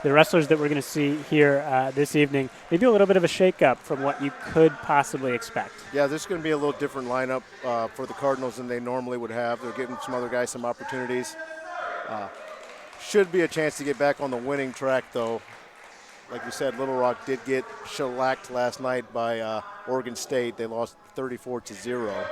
the wrestlers that we're going to see here this evening, maybe a little bit of a shake-up from what you could possibly expect. Yeah, there's going to be a little different lineup for the Cardinals than they normally would have. They're giving some other guys some opportunities. Should be a chance to get back on the winning track, though. Like we said, Little Rock did get shellacked last night by Oregon State. They lost 34-0.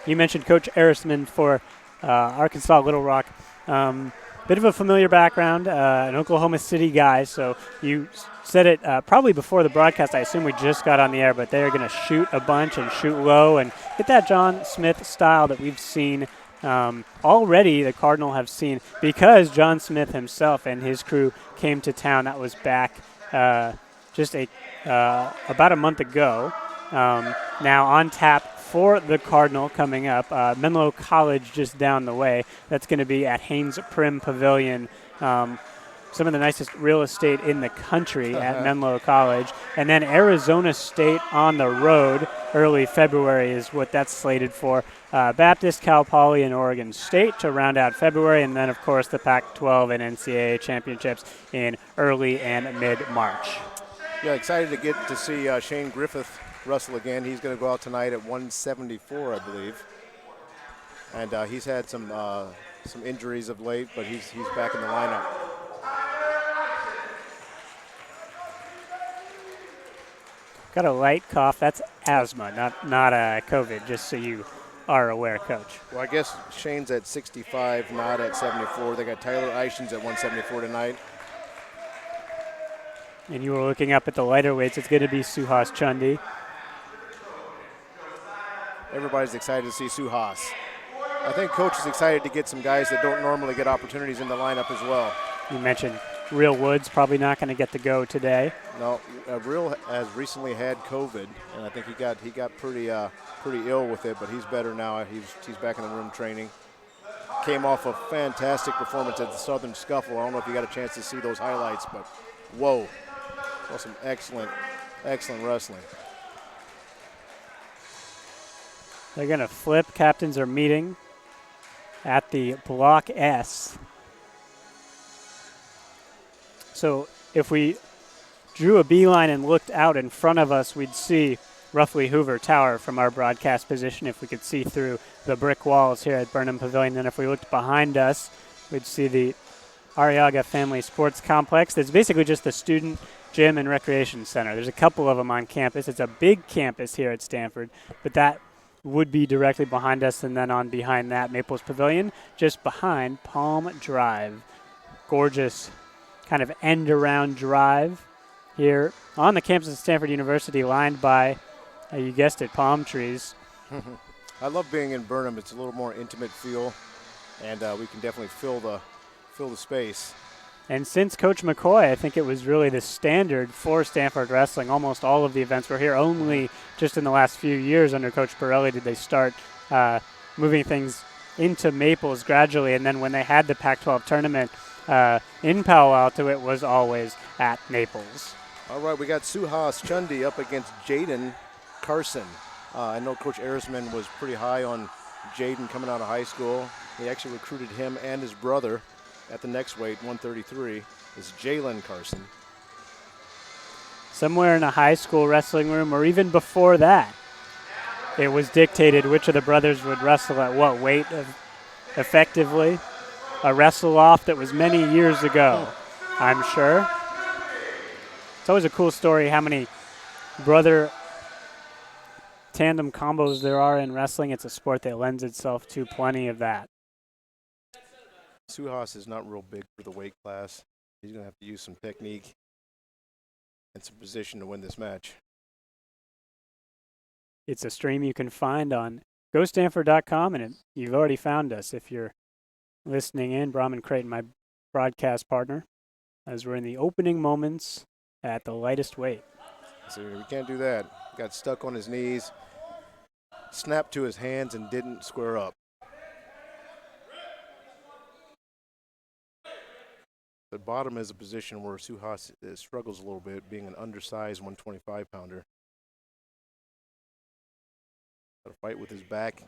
You mentioned Coach Erisman for Arkansas Little Rock. Bit of a familiar background, an Oklahoma City guy. So you said it probably before the broadcast. I assume we just got on the air, but they're going to shoot a bunch and shoot low and get that John Smith style that we've seen already. The Cardinal have seen because John Smith himself and his crew came to town. That was back just about a month ago. Now on tap for the Cardinal coming up, Menlo College just down the way. That's going to be at Haynes Prim Pavilion. Some of the nicest real estate in the country at Menlo College. And then Arizona State on the road early February is what that's slated for. Baptist, Cal Poly, and Oregon State to round out February. And then, of course, the Pac-12 and NCAA championships in early and mid-March. Yeah, excited to get to see Shane Griffith wrestle again. He's going to go out tonight at 174, I believe. And he's had some injuries of late, but he's back in the lineup. Got a light cough. That's asthma, not COVID, just so you are aware, Coach. Well, I guess Shane's at 65, not at 74. They got Tyler Eishens at 174 tonight. And you were looking up at the lighter weights. It's going to be Suhas Chundy. Everybody's excited to see Suhas. I think Coach is excited to get some guys that don't normally get opportunities in the lineup as well. You mentioned Real Woods probably not going to get to go today. No, Real has recently had COVID, and I think he got pretty ill with it, but he's better now. He's back in the room training. Came off a fantastic performance at the Southern Scuffle. I don't know if you got a chance to see those highlights, but whoa, that was some excellent wrestling. They're going to flip. Captains are meeting at the Block S. So if we drew a beeline and looked out in front of us, we'd see roughly Hoover Tower from our broadcast position if we could see through the brick walls here at Burnham Pavilion. Then if we looked behind us, we'd see the Arriaga Family Sports Complex. That's basically just the student gym and recreation center. There's a couple of them on campus. It's a big campus here at Stanford, but that would be directly behind us, and then on behind that, Maples Pavilion, just behind Palm Drive. Gorgeous kind of end-around drive here on the campus of Stanford University, lined by, you guessed it, palm trees. I love being in Burnham. It's a little more intimate feel, and we can definitely fill the space. And since Coach McCoy, I think it was really the standard for Stanford wrestling. Almost all of the events were here. Only just in the last few years under Coach Pirelli did they start moving things into Maples gradually. And then when they had the Pac-12 tournament in Palo Alto, it was always at Maples. All right, we got Suhas Chundy up against Jaden Carson. I know Coach Erisman was pretty high on Jaden coming out of high school. He actually recruited him and his brother. At the next weight, 133, is Jalen Carson. Somewhere in a high school wrestling room, or even before that, it was dictated which of the brothers would wrestle at what weight effectively. A wrestle-off that was many years ago, I'm sure. It's always a cool story how many brother tandem combos there are in wrestling. It's a sport that lends itself to plenty of that. Suhas is not real big for the weight class. He's going to have to use some technique and some position to win this match. It's a stream you can find on GoStanford.com, and you've already found us if you're listening in. Brahman Creighton, my broadcast partner, as we're in the opening moments at the lightest weight. So we can't do that. Got stuck on his knees, snapped to his hands, and didn't square up. The bottom is a position where Suhas struggles a little bit, being an undersized 125-pounder. Got to fight with his back.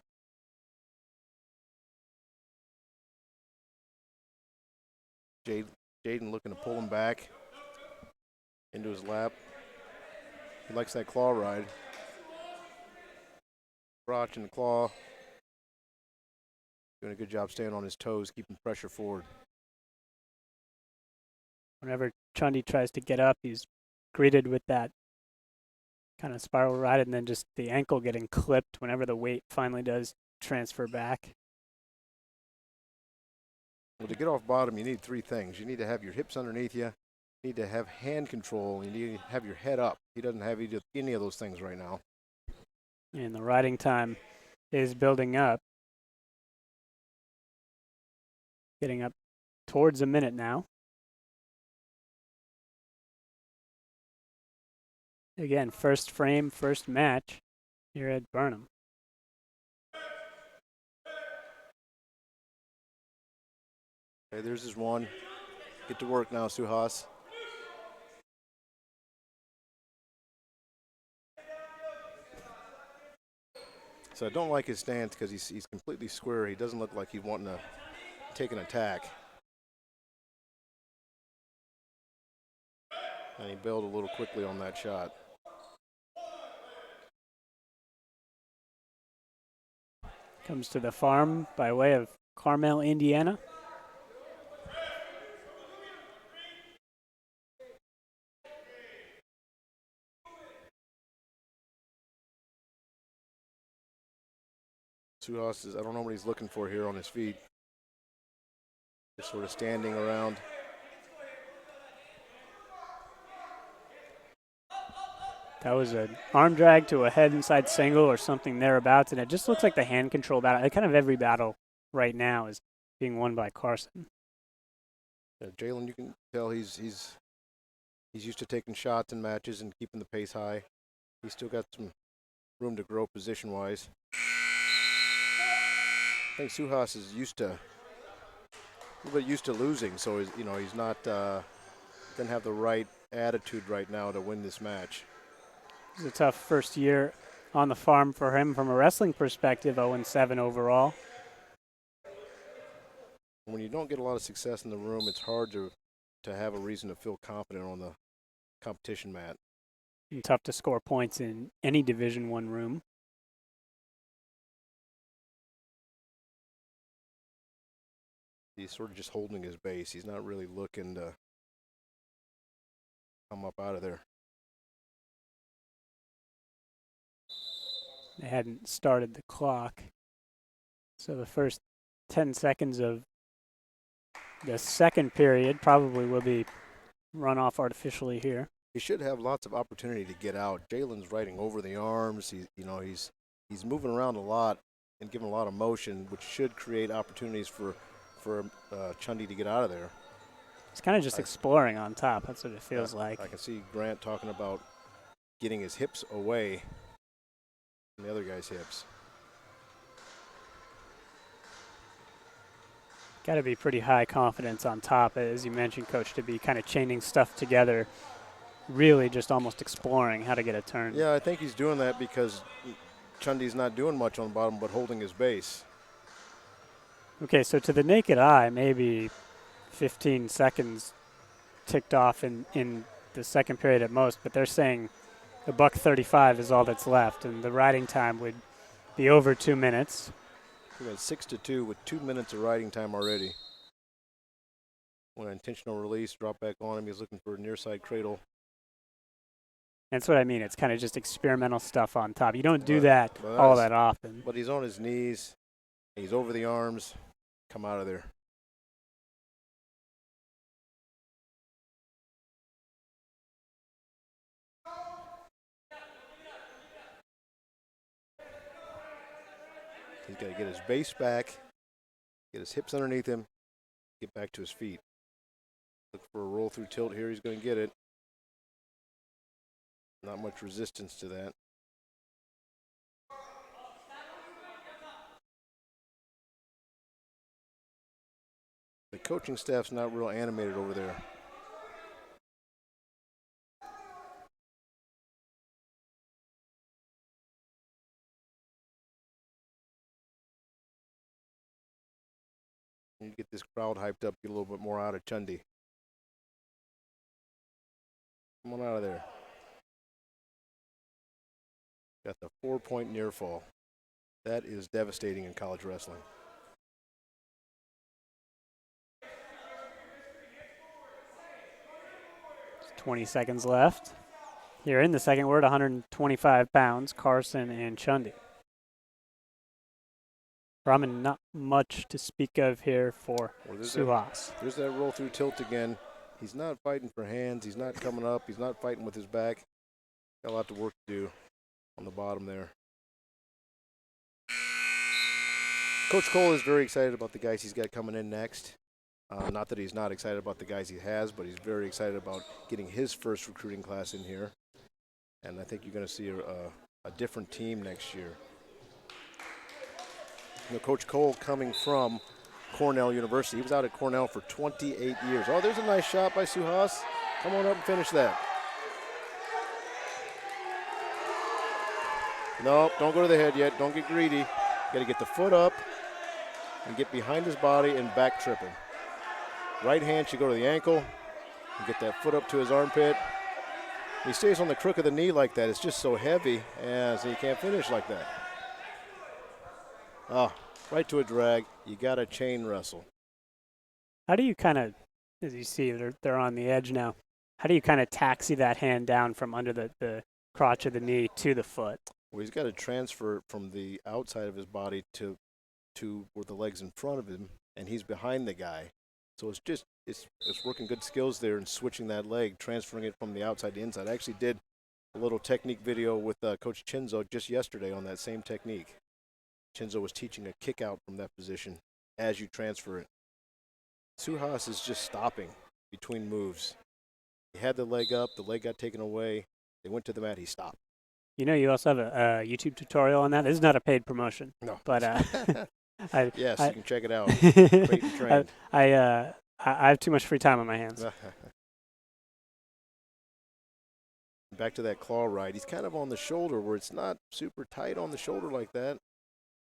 Jaden looking to pull him back into his lap. He likes that claw ride. Crotch and claw. Doing a good job staying on his toes, keeping pressure forward. Whenever Chundy tries to get up, he's greeted with that kind of spiral ride and then just the ankle getting clipped whenever the weight finally does transfer back. Well, to get off bottom, you need three things. You need to have your hips underneath you. You need to have hand control. You need to have your head up. He doesn't have any of those things right now. And the riding time is building up. Getting up towards a minute now. Again, first frame, first match here at Burnham. Okay, there's his one. Get to work now, Suhas. So I don't like his stance because he's completely square. He doesn't look like he's wanting to take an attack. And he bailed a little quickly on that shot. Comes to the farm by way of Carmel, Indiana. Suhas is, I don't know what he's looking for here on his feet. Just sort of standing around. That was an arm drag to a head inside single or something thereabouts, and it just looks like the hand control battle. Kind of every battle right now is being won by Carson. Yeah, Jalen, you can tell he's used to taking shots in matches and keeping the pace high. He's still got some room to grow position-wise. I think Suhas is a little bit used to losing, so he's not doesn't have the right attitude right now to win this match. It was a tough first year on the farm for him from a wrestling perspective, 0-7 overall. When you don't get a lot of success in the room, it's hard to have a reason to feel confident on the competition mat. And tough to score points in any Division I room. He's sort of just holding his base. He's not really looking to come up out of there. They hadn't started the clock. So the first 10 seconds of the second period probably will be run off artificially here. He should have lots of opportunity to get out. Jalen's riding over the arms. He's moving around a lot and giving a lot of motion, which should create opportunities for Chundy to get out of there. He's kind of just exploring on top. That's what it feels like. I can see Grant talking about getting his hips away from the other guy's hips. Got to be pretty high confidence on top, as you mentioned, Coach, to be kind of chaining stuff together, really just almost exploring how to get a turn. Yeah, I think he's doing that because Chundy's not doing much on the bottom but holding his base. Okay, so to the naked eye, maybe 15 seconds ticked off in the second period at most, but they're saying a $1:35 is all that's left, and the riding time would be over 2 minutes. We got 6-2 with 2 minutes of riding time already. When an intentional release, drop back on him. He's looking for a near side cradle. That's what I mean. It's kind of just experimental stuff on top. You don't do that all that often. But he's on his knees. He's over the arms. Come out of there. He's got to get his base back, get his hips underneath him, get back to his feet. Look for a roll through tilt here. He's going to get it. Not much resistance to that. The coaching staff's not real animated over there. You get this crowd hyped up, get a little bit more out of Chundy. Come on out of there. Got the 4-point near fall. That is devastating in college wrestling. There's 20 seconds left. Here in the second, we're at 125 pounds, Carson and Chundy. Ramen, not much to speak of here for Suhas. There's that roll through tilt again. He's not fighting for hands. He's not coming up. He's not fighting with his back. Got a lot of work to do on the bottom there. Coach Cole is very excited about the guys he's got coming in next. Not that he's not excited about the guys he has, but he's very excited about getting his first recruiting class in here. And I think you're going to see a different team next year. You know, Coach Cole coming from Cornell University. He was out at Cornell for 28 years. Oh, there's a nice shot by Suhas. Come on up and finish that. Nope, don't go to the head yet. Don't get greedy. Got to get the foot up and get behind his body and back trip him. Right hand should go to the ankle and get that foot up to his armpit. He stays on the crook of the knee like that. It's just so heavy, so you can't finish like that. Oh, right to a drag. You got to chain wrestle. How do you kind of, as you see, they're on the edge now. How do you kind of taxi that hand down from under the crotch of the knee to the foot? Well, he's got to transfer from the outside of his body to where the leg's in front of him, and he's behind the guy. So it's working good skills there and switching that leg, transferring it from the outside to inside. I actually did a little technique video with Coach Chinzo just yesterday on that same technique. Chinzo was teaching a kick out from that position as you transfer it. Suhas is just stopping between moves. He had the leg up, the leg got taken away. They went to the mat, he stopped. You know, you also have a YouTube tutorial on that. This is not a paid promotion. No. But you can check it out. Bait and train. I have too much free time on my hands. Back to that claw ride. He's kind of on the shoulder where it's not super tight on the shoulder like that,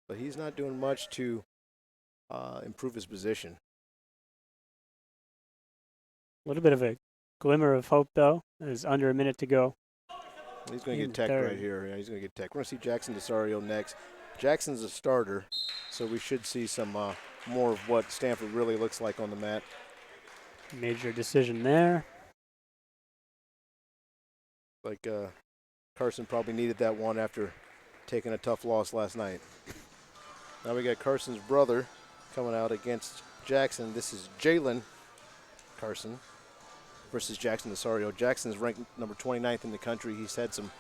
but he's not doing much to improve his position. A little bit of a glimmer of hope, though. There's under a minute to go. He's going to get teched right here. Yeah, he's going to get teched. We're going to see Jackson Desario next. Jackson's a starter, so we should see some more of what Stanford really looks like on the mat. Major decision there. Like Carson probably needed that one after taking a tough loss last night. Now we got Carson's brother coming out against Jackson. This is Jalen Carson versus Jackson Desario. Jackson's ranked number 29th in the country. He's had some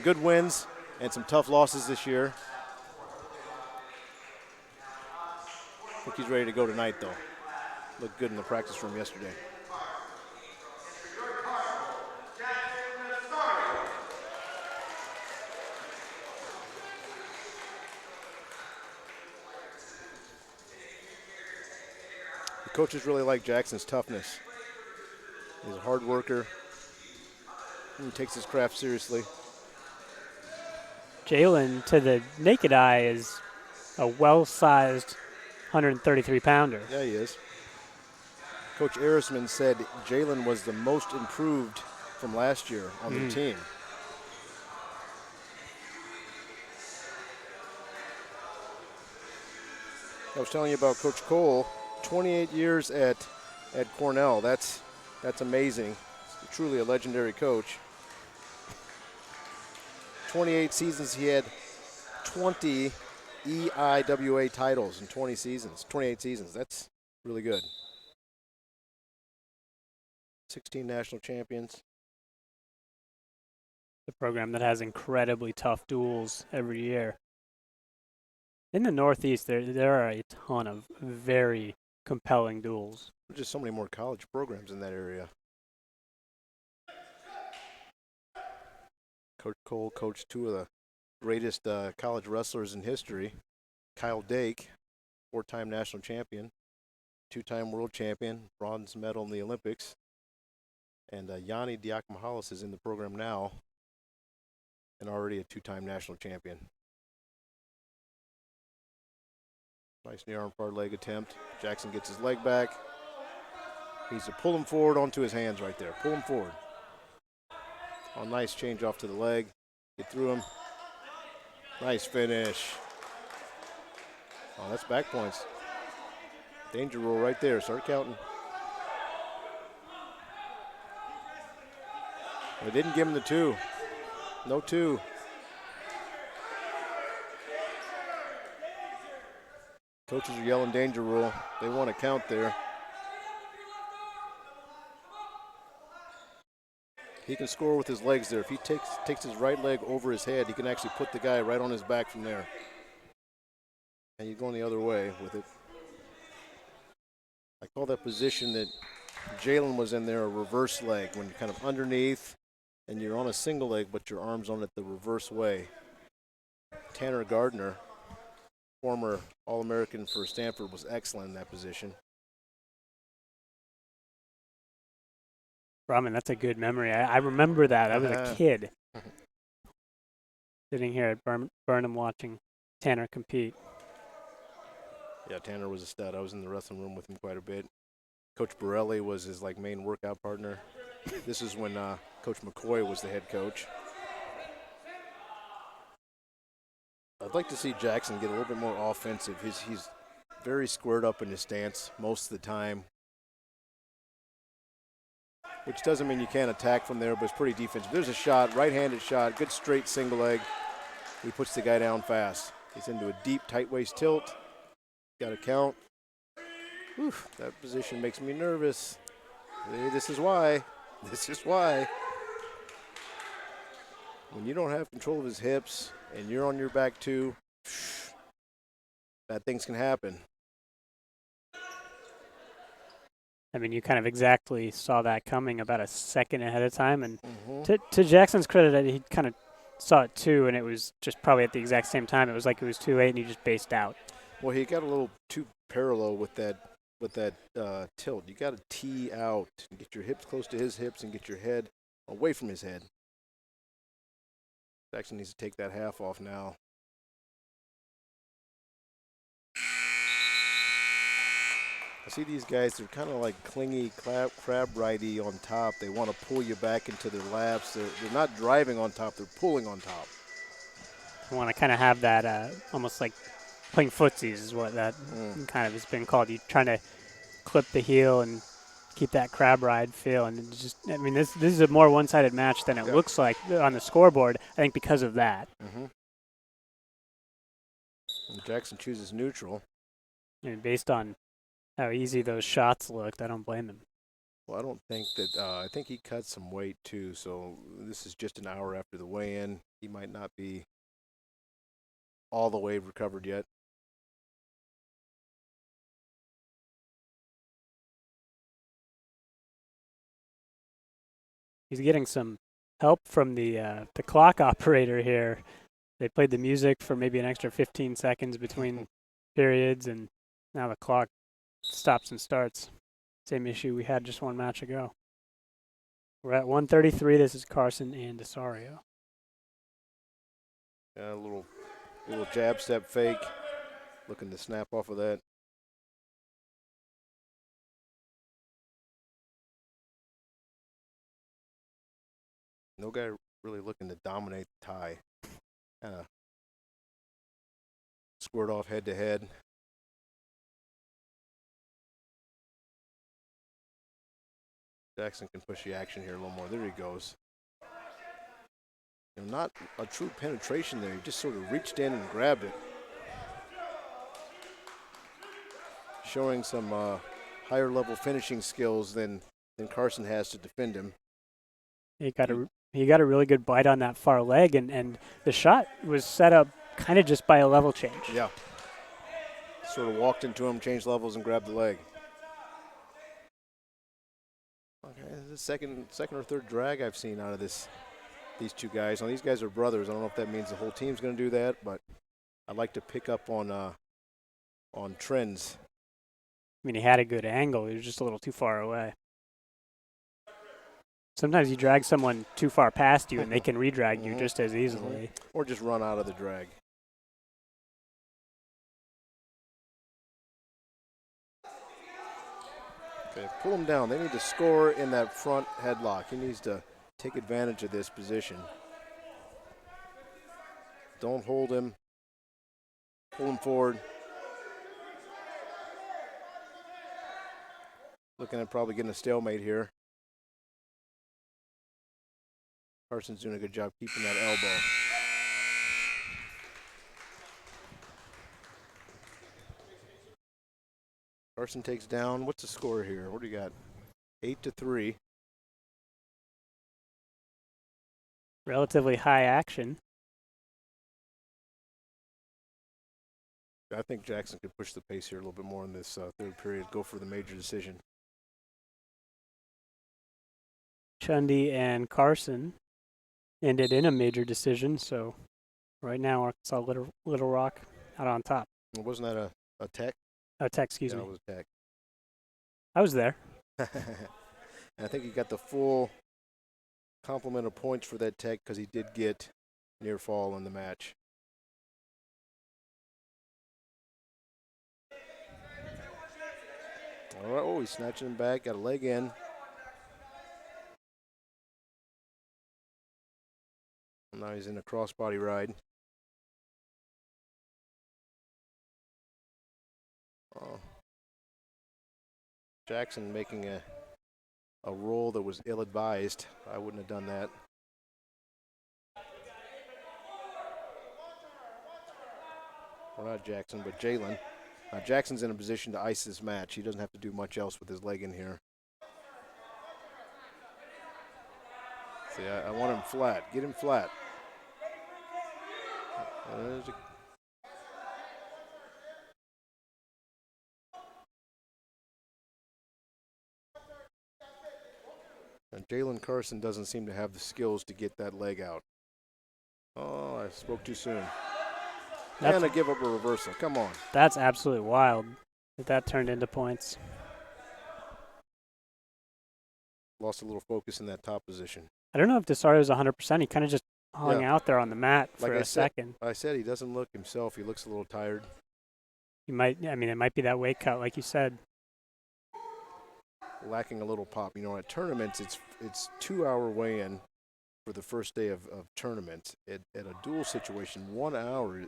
good wins and some tough losses this year. I think he's ready to go tonight, though. Looked good in the practice room yesterday. The coaches really like Jackson's toughness. He's a hard worker. He takes his craft seriously. Jalen, to the naked eye, is a well-sized 133-pounder. Yeah, he is. Coach Arisman said Jalen was the most improved from last year on the team. I was telling you about Coach Cole, 28 years at Cornell. That's amazing. He's truly a legendary coach. 28 seasons, he had 20 EIWA titles in 28 seasons. That's really good. 16 national champions. The program that has incredibly tough duels every year. In the Northeast, there are a ton of very compelling duels. There's just so many more college programs in that area. Coach Cole coached two of the greatest college wrestlers in history. Kyle Dake, 4-time national champion, 2-time world champion, bronze medal in the Olympics. And Yanni Diakomahalis is in the program now and already a 2-time national champion. Nice near arm far leg attempt. Jackson gets his leg back. He's to pull him forward onto his hands right there. Pull him forward. Oh, nice change off to the leg. Get through him. Nice finish. Oh, that's back points. Danger rule right there. Start counting. They didn't give him the 2. No 2. Coaches are yelling danger rule. They want to count there. He can score with his legs there. If he takes his right leg over his head, he can actually put the guy right on his back from there. And you're going the other way with it. I call that position that Jalen was in there a reverse leg, when you're kind of underneath and you're on a single leg, but your arm's on it the reverse way. Tanner Gardner, former All-American for Stanford, was excellent in that position. Raman, that's a good memory. I remember that. I was a kid sitting here at Burnham watching Tanner compete. Yeah, Tanner was a stud. I was in the wrestling room with him quite a bit. Coach Borelli was his main workout partner. This is when Coach McCoy was the head coach. I'd like to see Jackson get a little bit more offensive. He's very squared up in his stance most of the time, which doesn't mean you can't attack from there, but it's pretty defensive. There's a shot, right-handed shot, good straight single leg. He puts the guy down fast. He's into a deep, tight waist tilt. Got to count. Whew, that position makes me nervous. Hey, this is why. This is why. When you don't have control of his hips and you're on your back too, bad things can happen. I mean, you kind of exactly saw that coming about a second ahead of time. And to Jackson's credit, he kind of saw it too, and it was just probably at the exact same time. It was like it was too late, and he just based out. Well, he got a little too parallel with that tilt. You got to tee out and get your hips close to his hips and get your head away from his head. Jackson needs to take that half off now. I see these guys, they're kind of like clingy, crab righty on top. They want to pull you back into their laps. They're not driving on top, they're pulling on top. I want to kind of have that almost like playing footsies is what that kind of has been called. You're trying to clip the heel and keep that crab ride feel. And it's just, I mean, this is a more one-sided match than it looks like on the scoreboard, I think, because of that. And Jackson chooses neutral. I mean, based on how easy those shots looked, I don't blame him. Well, I don't think that, I think he cut some weight too, so this is just an hour after the weigh-in. He might not be all the way recovered yet. He's getting some help from the clock operator here. They played the music for maybe an extra 15 seconds between periods, and now the clock stops and starts. Same issue we had just one match ago. We're at 133. This is Carson and Desario. A little jab step fake. Looking to snap off of that. No guy really looking to dominate the tie. Kind of squirt off head to head. Jackson can push the action here a little more. There he goes. Not a true penetration there. He just sort of reached in and grabbed it. Showing some higher level finishing skills than Carson has to defend him. He got a really good bite on that far leg, and the shot was set up kind of just by a level change. Yeah. Sort of walked into him, changed levels, and grabbed the leg. Okay, this is the second or third drag I've seen out of these two guys. Now, these guys are brothers. I don't know if that means the whole team's going to do that, but I like to pick up on trends. I mean, he had a good angle. He was just a little too far away. Sometimes you drag someone too far past you, and they can redrag you just as easily. Or just run out of the drag. Okay, pull him down. They need to score in that front headlock. He needs to take advantage of this position. Don't hold him. Pull him forward. Looking at probably getting a stalemate here. Carson's doing a good job keeping that elbow. Carson takes down. What's the score here? What do you got? 8-3. Relatively high action. I think Jackson could push the pace here a little bit more in this third period. Go for the major decision. Chundy and Carson ended in a major decision, so right now Arkansas Little Rock out on top. Wasn't that a tech? A tech, excuse me. It was a tech. I was there. And I think he got the full complement of points for that tech because he did get near fall in the match. All right, oh, he's snatching him back, got a leg in. Now he's in a crossbody ride. Oh. Jackson making a roll that was ill-advised. I wouldn't have done that. Well, not Jackson, but Jalen. Jackson's in a position to ice this match. He doesn't have to do much else with his leg in here. See, I want him flat. Get him flat. And Jalen Carson doesn't seem to have the skills to get that leg out. Oh, I spoke too soon. And I give up a reversal. Come on. That's absolutely wild that turned into points. Lost a little focus in that top position. I don't know if Desario is 100%. He kind of just hung out there on the mat for a second. I said he doesn't look himself. He looks a little tired. It might be that weight cut, like you said. Lacking a little pop. You know, at tournaments, it's 2-hour weigh-in for the first day of tournaments. At a dual situation, 1 hour,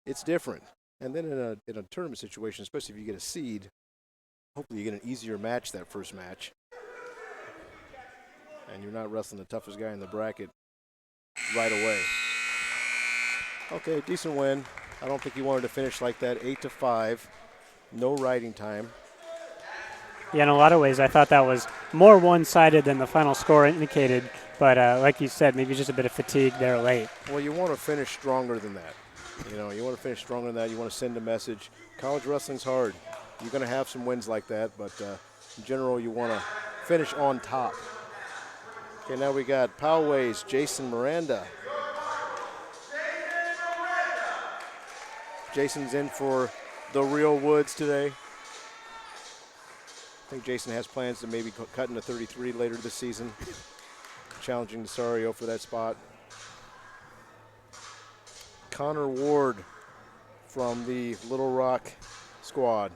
it's different. And then in a tournament situation, especially if you get a seed, hopefully you get an easier match that first match. And you're not wrestling the toughest guy in the bracket right away. Okay, decent win. I don't think he wanted to finish like that. 8-5, no riding time. Yeah, in a lot of ways, I thought that was more one-sided than the final score indicated. But like you said, maybe just a bit of fatigue there late. Well, you want to finish stronger than that. You know, you want to finish stronger than that. You want to send a message. College wrestling's hard. You're going to have some wins like that, but in general, you want to finish on top. Okay, now we got Poway's Jason Miranda. Jason's in for the real Woods today. I think Jason has plans to maybe cut into 33 later this season, challenging Desario for that spot. Connor Ward from the Little Rock squad.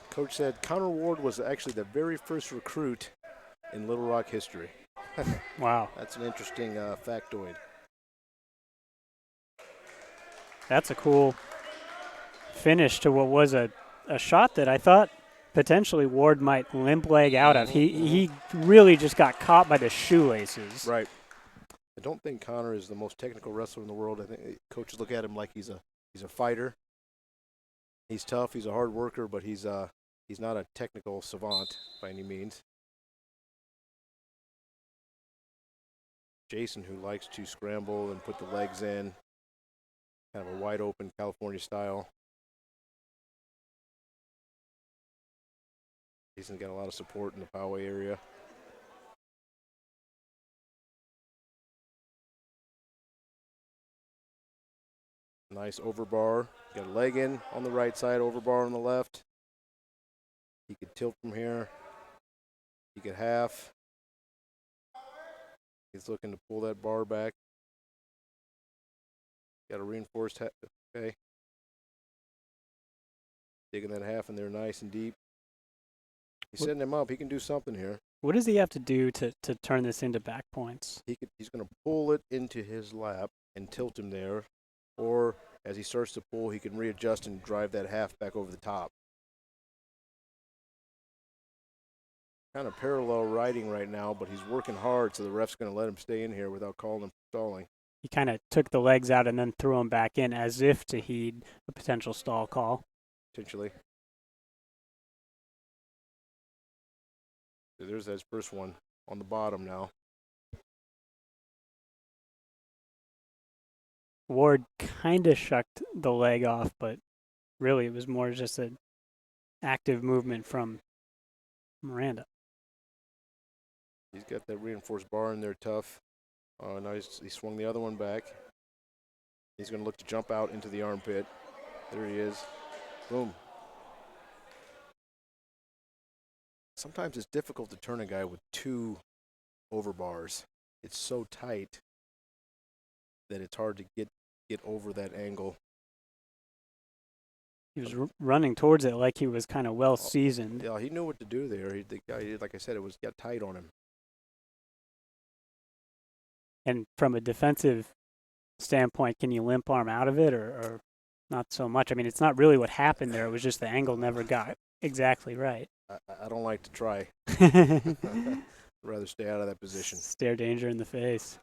Coach said Connor Ward was actually the very first recruit in Little Rock history. Wow. That's an interesting factoid. That's a cool finish to what was a shot that I thought potentially Ward might limp leg out of. He really just got caught by the shoelaces. Right. I don't think Connor is the most technical wrestler in the world. I think coaches look at him like he's a fighter. He's tough. He's a hard worker, but he's not a technical savant by any means. Jason, who likes to scramble and put the legs in, kind of a wide open California style. Jason's got a lot of support in the Poway area. Nice overbar. Got a leg in on the right side, overbar on the left. He could tilt from here. He could half. He's looking to pull that bar back. Got a reinforced okay. Digging that half in there nice and deep. He's setting him up. He can do something here. What does he have to do to turn this into back points? He's going to pull it into his lap and tilt him there. Or as he starts to pull, he can readjust and drive that half back over the top. Kind of parallel riding right now, but he's working hard, so the ref's going to let him stay in here without calling him stalling. He kind of took the legs out and then threw them back in as if to heed a potential stall call. Potentially. So there's that first one on the bottom now. Ward kind of shucked the leg off, but really it was more just an active movement from Miranda. He's got that reinforced bar in there tough. Now he swung the other one back. He's going to look to jump out into the armpit. There he is. Boom. Sometimes it's difficult to turn a guy with 2 overbars. It's so tight that it's hard to get over that angle. He was running towards it like he was kind of well seasoned. Yeah, he knew what to do there. The guy, like I said, got tight on him. And from a defensive standpoint, can you limp arm out of it or not so much? I mean, it's not really what happened there. It was just the angle never got exactly right. I don't like to try. I'd rather stay out of that position. Stare danger in the face.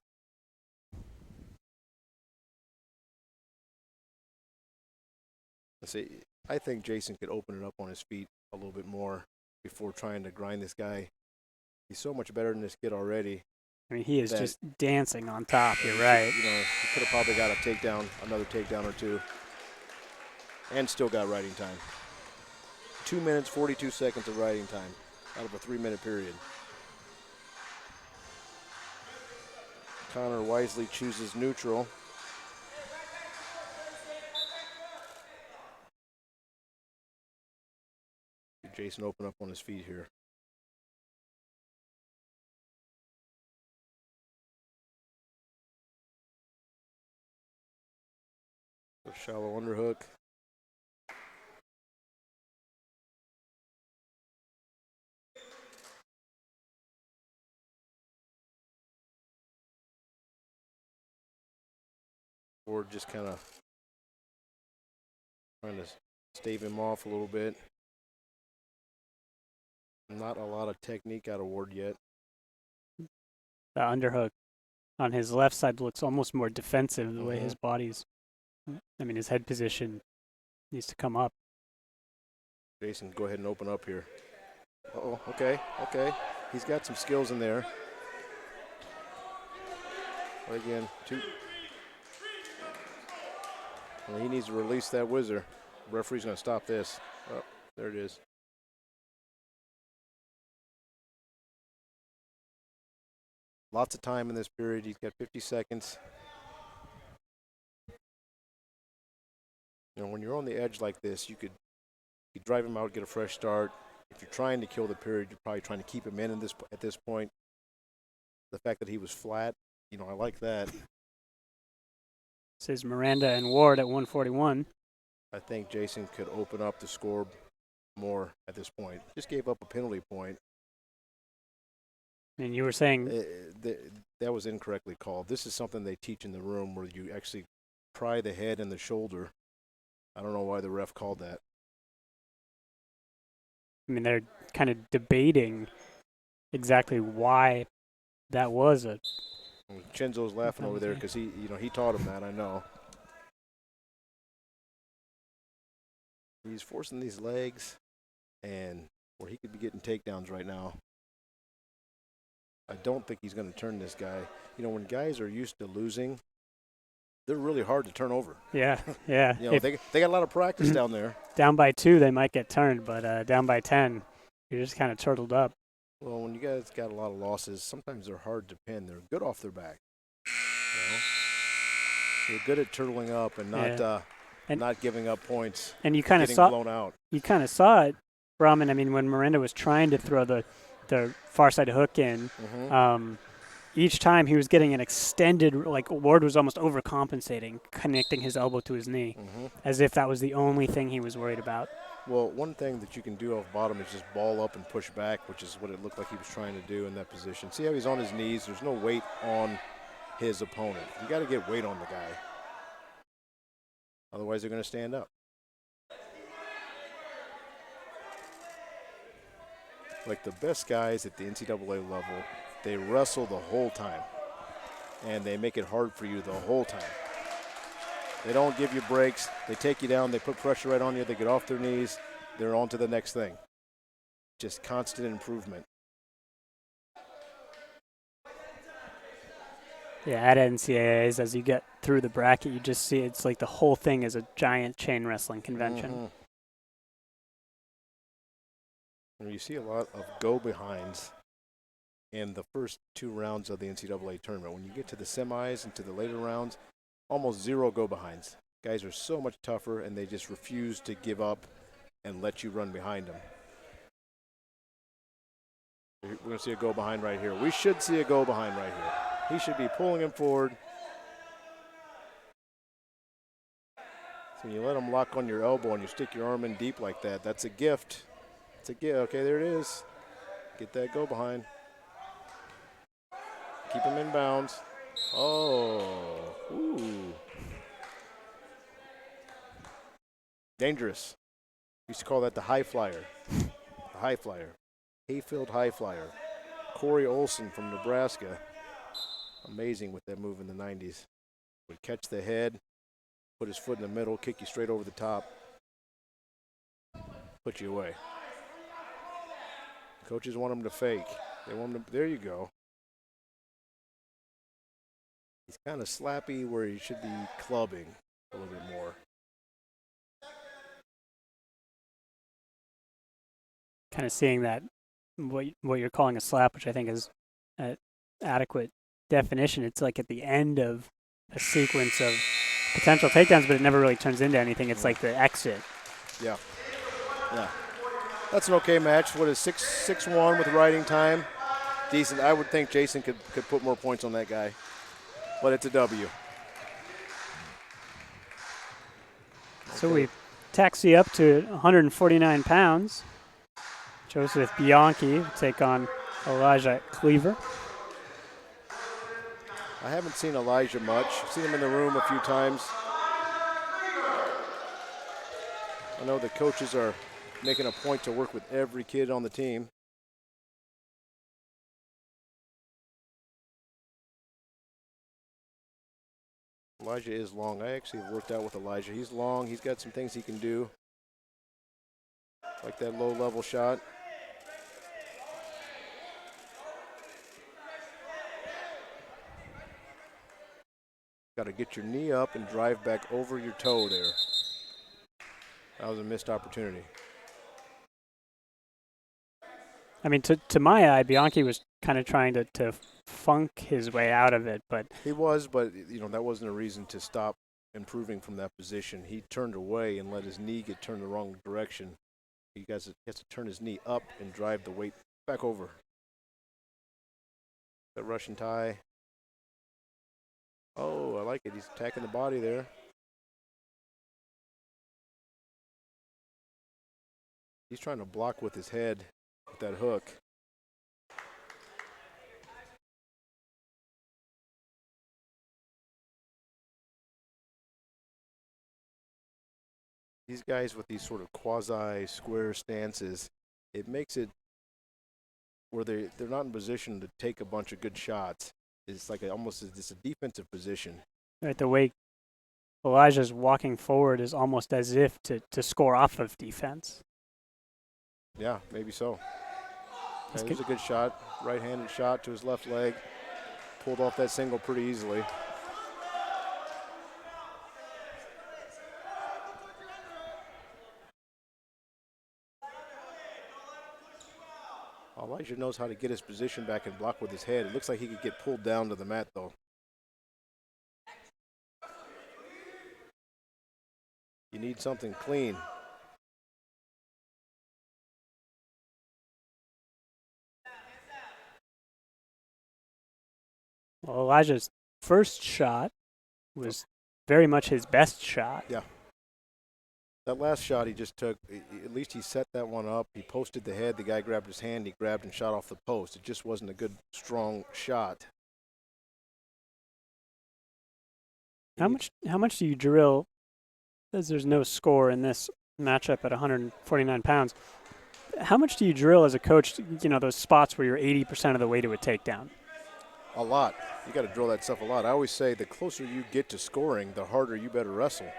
Let's see. I think Jason could open it up on his feet a little bit more before trying to grind this guy. He's so much better than this kid already. I mean, he is just dancing on top. You're right. You know, he could have probably got a takedown, another takedown or 2, and still got riding time. 2 minutes, 42 seconds of riding time out of a 3-minute period. Connor wisely chooses neutral. Jason open up on his feet here. A shallow underhook. Ward just kind of trying to stave him off a little bit. Not a lot of technique out of Ward yet. The underhook on his left side looks almost more defensive the way his body's. I mean, his head position needs to come up. Jason, go ahead and open up here. Uh-oh, okay. He's got some skills in there. But again, 2. Well, he needs to release that whizzer. Referee's going to stop this. Oh, there it is. Lots of time in this period. He's got 50 seconds. You know, when you're on the edge like this, you drive him out, get a fresh start. If you're trying to kill the period, you're probably trying to keep him in this at this point. The fact that he was flat, you know, I like that. Says Miranda and Ward at 141. I think Jason could open up the score more at this point. Just gave up a penalty point. And you were saying that was incorrectly called. This is something they teach in the room where you actually pry the head and the shoulder. I don't know why the ref called that. I mean, they're kind of debating exactly why that was a. Chenzo's laughing over there because he taught him that. I know. He's forcing these legs, and where he could be getting takedowns right now. I don't think he's going to turn this guy. You know, when guys are used to losing, they're really hard to turn over. Yeah, yeah. You know, they got a lot of practice down there. Down by 2, they might get turned, but down by 10, you're just kind of turtled up. Well, when you guys got a lot of losses, sometimes they're hard to pin. They're good off their back. You know? They're good at turtling up and not giving up points. And you kind of saw blown out. You kind of saw it, Brahman. I mean, when Miranda was trying to throw the far side hook in, each time he was getting an extended, like Ward was almost overcompensating, connecting his elbow to his knee, as if that was the only thing he was worried about. Well, one thing that you can do off bottom is just ball up and push back, which is what it looked like he was trying to do in that position. See how he's on his knees? There's no weight on his opponent. You got to get weight on the guy. Otherwise, they're going to stand up. Like the best guys at the NCAA level, they wrestle the whole time. And they make it hard for you the whole time. They don't give you breaks. They take you down. They put pressure right on you. They get off their knees. They're on to the next thing. Just constant improvement. Yeah, at NCAAs, as you get through the bracket, you just see it's like the whole thing is a giant chain wrestling convention. And you see a lot of go-behinds in the first 2 rounds of the NCAA tournament. When you get to the semis and to the later rounds, almost 0 go-behinds. Guys are so much tougher, and they just refuse to give up and let you run behind them. We're going to see a go-behind right here. We should see a go-behind right here. He should be pulling him forward. So when you let him lock on your elbow and you stick your arm in deep like that, that's a gift. It's a gift. Okay, there it is. Get that go-behind. Keep him in bounds. Oh, ooh. Dangerous. Used to call that the high flyer. The high flyer. Hayfield high flyer. Corey Olson from Nebraska. Amazing with that move in the 90s. Would catch the head, put his foot in the middle, kick you straight over the top, put you away. Coaches want him to fake. They want him to, there you go. He's kind of slappy where he should be clubbing a little bit more. Kind of seeing that, what you're calling a slap, which I think is an adequate definition. It's like at the end of a sequence of potential takedowns, but it never really turns into anything. It's like the exit. Yeah. Yeah. That's an okay match. What is 6-1 with riding time? Decent. I would think Jason could put more points on that guy. But it's a W. So we taxi up to 149 pounds. Joseph Bianchi will take on Elijah Cleaver. I haven't seen Elijah much. I've seen him in the room a few times. I know the coaches are making a point to work with every kid on the team. Elijah is long. I actually have worked out with Elijah. He's long. He's got some things he can do. Like that low-level shot. Got to get your knee up and drive back over your toe there. That was a missed opportunity. I mean, to my eye, Bianchi was kind of trying to funk his way out of it, but he was, but you know that wasn't a reason to stop improving from that position. He turned away and let his knee get turned the wrong direction. He has to turn his knee up and drive the weight back over. That Russian tie. Oh, I like it. He's attacking the body there. He's trying to block with his head with that hook. These guys with these sort of quasi-square stances, it makes it where they're not in position to take a bunch of good shots. It's like it's a defensive position. Right, the way Elijah's walking forward is almost as if to score off of defense. Yeah, maybe so. That was a good shot, right-handed shot to his left leg. Pulled off that single pretty easily. Elijah knows how to get his position back and block with his head. It looks like he could get pulled down to the mat, though. You need something clean. Well, Elijah's first shot was very much his best shot. Yeah. That last shot he just took, at least he set that one up. He posted the head. The guy grabbed his hand. He grabbed and shot off the post. It just wasn't a good, strong shot. How much do you drill, as there's no score in this matchup at 149 pounds, how much do you drill as a coach, those spots where you're 80% of the way to a takedown? A lot. You got to drill that stuff a lot. I always say the closer you get to scoring, the harder you better wrestle.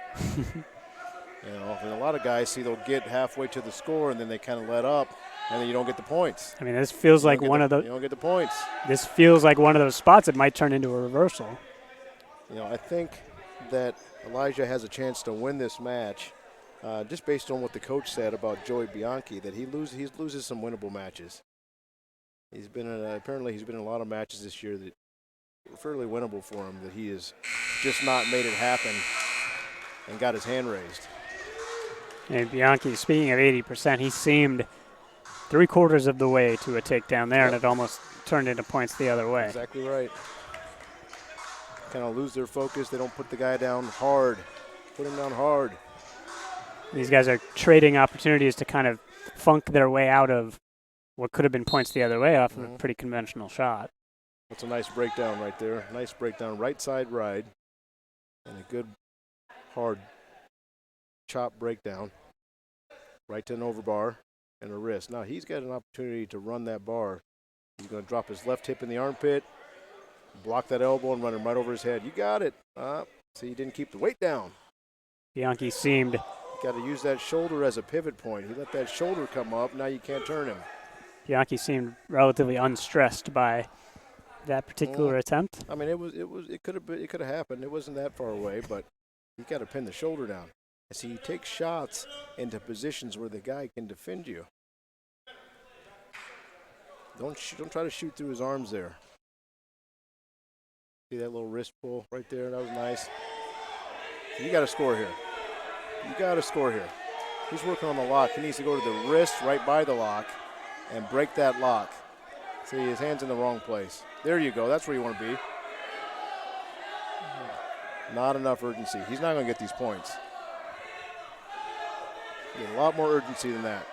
And a lot of guys they'll get halfway to the score and then they kind of let up, and then you don't get the points. I mean, this feels like one of those. You don't get the points. This feels like one of those spots that might turn into a reversal. I think that Elijah has a chance to win this match, just based on what the coach said about Joey Bianchi, that he loses some winnable matches. Apparently he's been in a lot of matches this year that were fairly winnable for him, that he has just not made it happen and got his hand raised. And Bianchi, speaking of 80%, he seemed 3/4 of the way to a takedown there, and it almost turned into points the other way. Exactly right. Kind of lose their focus. They don't put the guy down hard. Put him down hard. These guys are trading opportunities to kind of funk their way out of what could have been points the other way off of a pretty conventional shot. That's a nice breakdown right there. Nice breakdown. Right side ride. And a good, hard chop breakdown. Right to an overbar and a wrist. Now he's got an opportunity to run that bar. He's going to drop his left hip in the armpit, block that elbow, and run him right over his head. You got it. See, he didn't keep the weight down. Bianchi seemed... Got to use that shoulder as a pivot point. He let that shoulder come up. Now you can't turn him. Bianchi seemed relatively unstressed by that particular attempt. I mean, it could have happened. It wasn't that far away, but you got to pin the shoulder down. See, you take shots into positions where the guy can defend you. Don't try to shoot through his arms there. See that little wrist pull right there? That was nice. You got to score here. You got to score here. He's working on the lock. He needs to go to the wrist right by the lock and break that lock. See, his hand's in the wrong place. There you go. That's where you want to be. Not enough urgency. He's not going to get these points. You get a lot more urgency than that.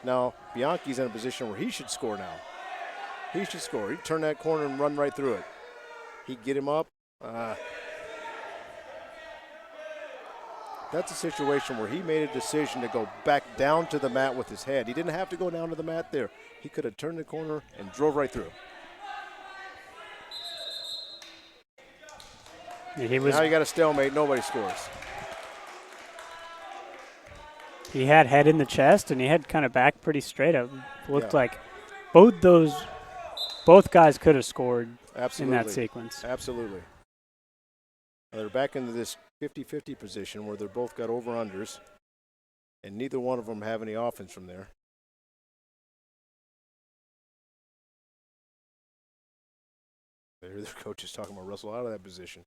Now, Bianchi's in a position where he should score now. He should score. He'd turn that corner and run right through it. He'd get him up. That's a situation where he made a decision to go back down to the mat with his head. He didn't have to go down to the mat there. He could have turned the corner and drove right through. Now you got a stalemate. Nobody scores. He had head in the chest, and he had kind of back pretty straight up. Looked like both guys could have scored in that sequence. Absolutely. Now they're back into this 50-50 position where they're both got over-unders, and neither one of them have any offense from there. Their coach is talking about Russell out of that position.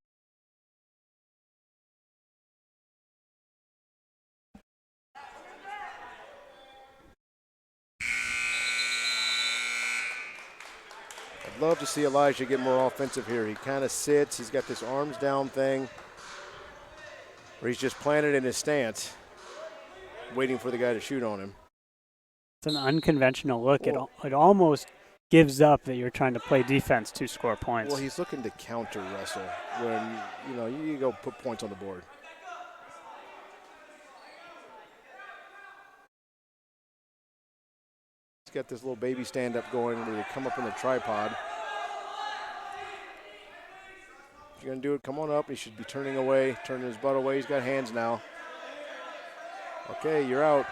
I'd love to see Elijah get more offensive here. He kind of sits. He's got this arms down thing where he's just planted in his stance, waiting for the guy to shoot on him. It's an unconventional look. It almost gives up that you're trying to play defense to score points. Well, he's looking to counter wrestle when, you go put points on the board. He's got this little baby stand-up going where you come up in the tripod. If you're going to do it, come on up. He should be turning away, turning his butt away. He's got hands now. Okay, you're out.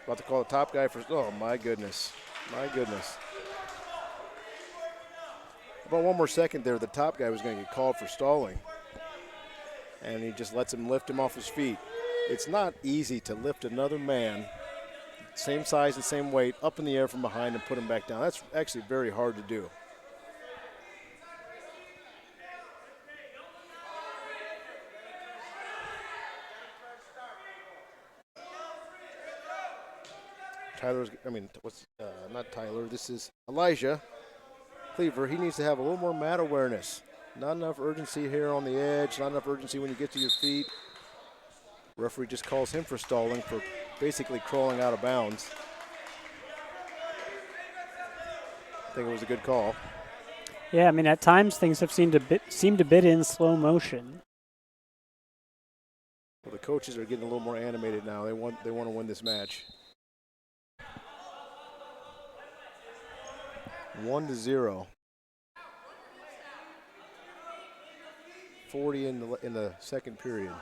About to call the top guy for, oh, my goodness. My goodness. About one more second there, the top guy was going to get called for stalling. And he just lets him lift him off his feet. It's not easy to lift another man, same size and same weight, up in the air from behind and put him back down. That's actually very hard to do. Not Tyler. This is Elijah Cleaver, he needs to have a little more mat awareness. Not enough urgency here on the edge, not enough urgency when you get to your feet. Referee just calls him for stalling, for basically crawling out of bounds. I think it was a good call. Yeah, I mean, at times things have seemed a bit in slow motion. Well, the coaches are getting a little more animated now. They want to win this match. 1-0. 40 in the second period.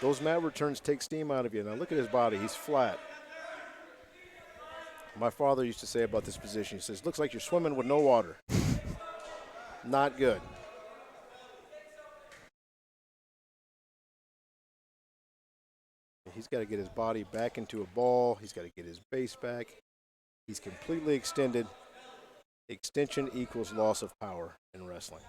Those mat returns take steam out of you. Now look at his body. He's flat. My father used to say about this position, he says, looks like you're swimming with no water. Not good. He's got to get his body back into a ball. He's got to get his base back. He's completely extended. Extension equals loss of power in wrestling.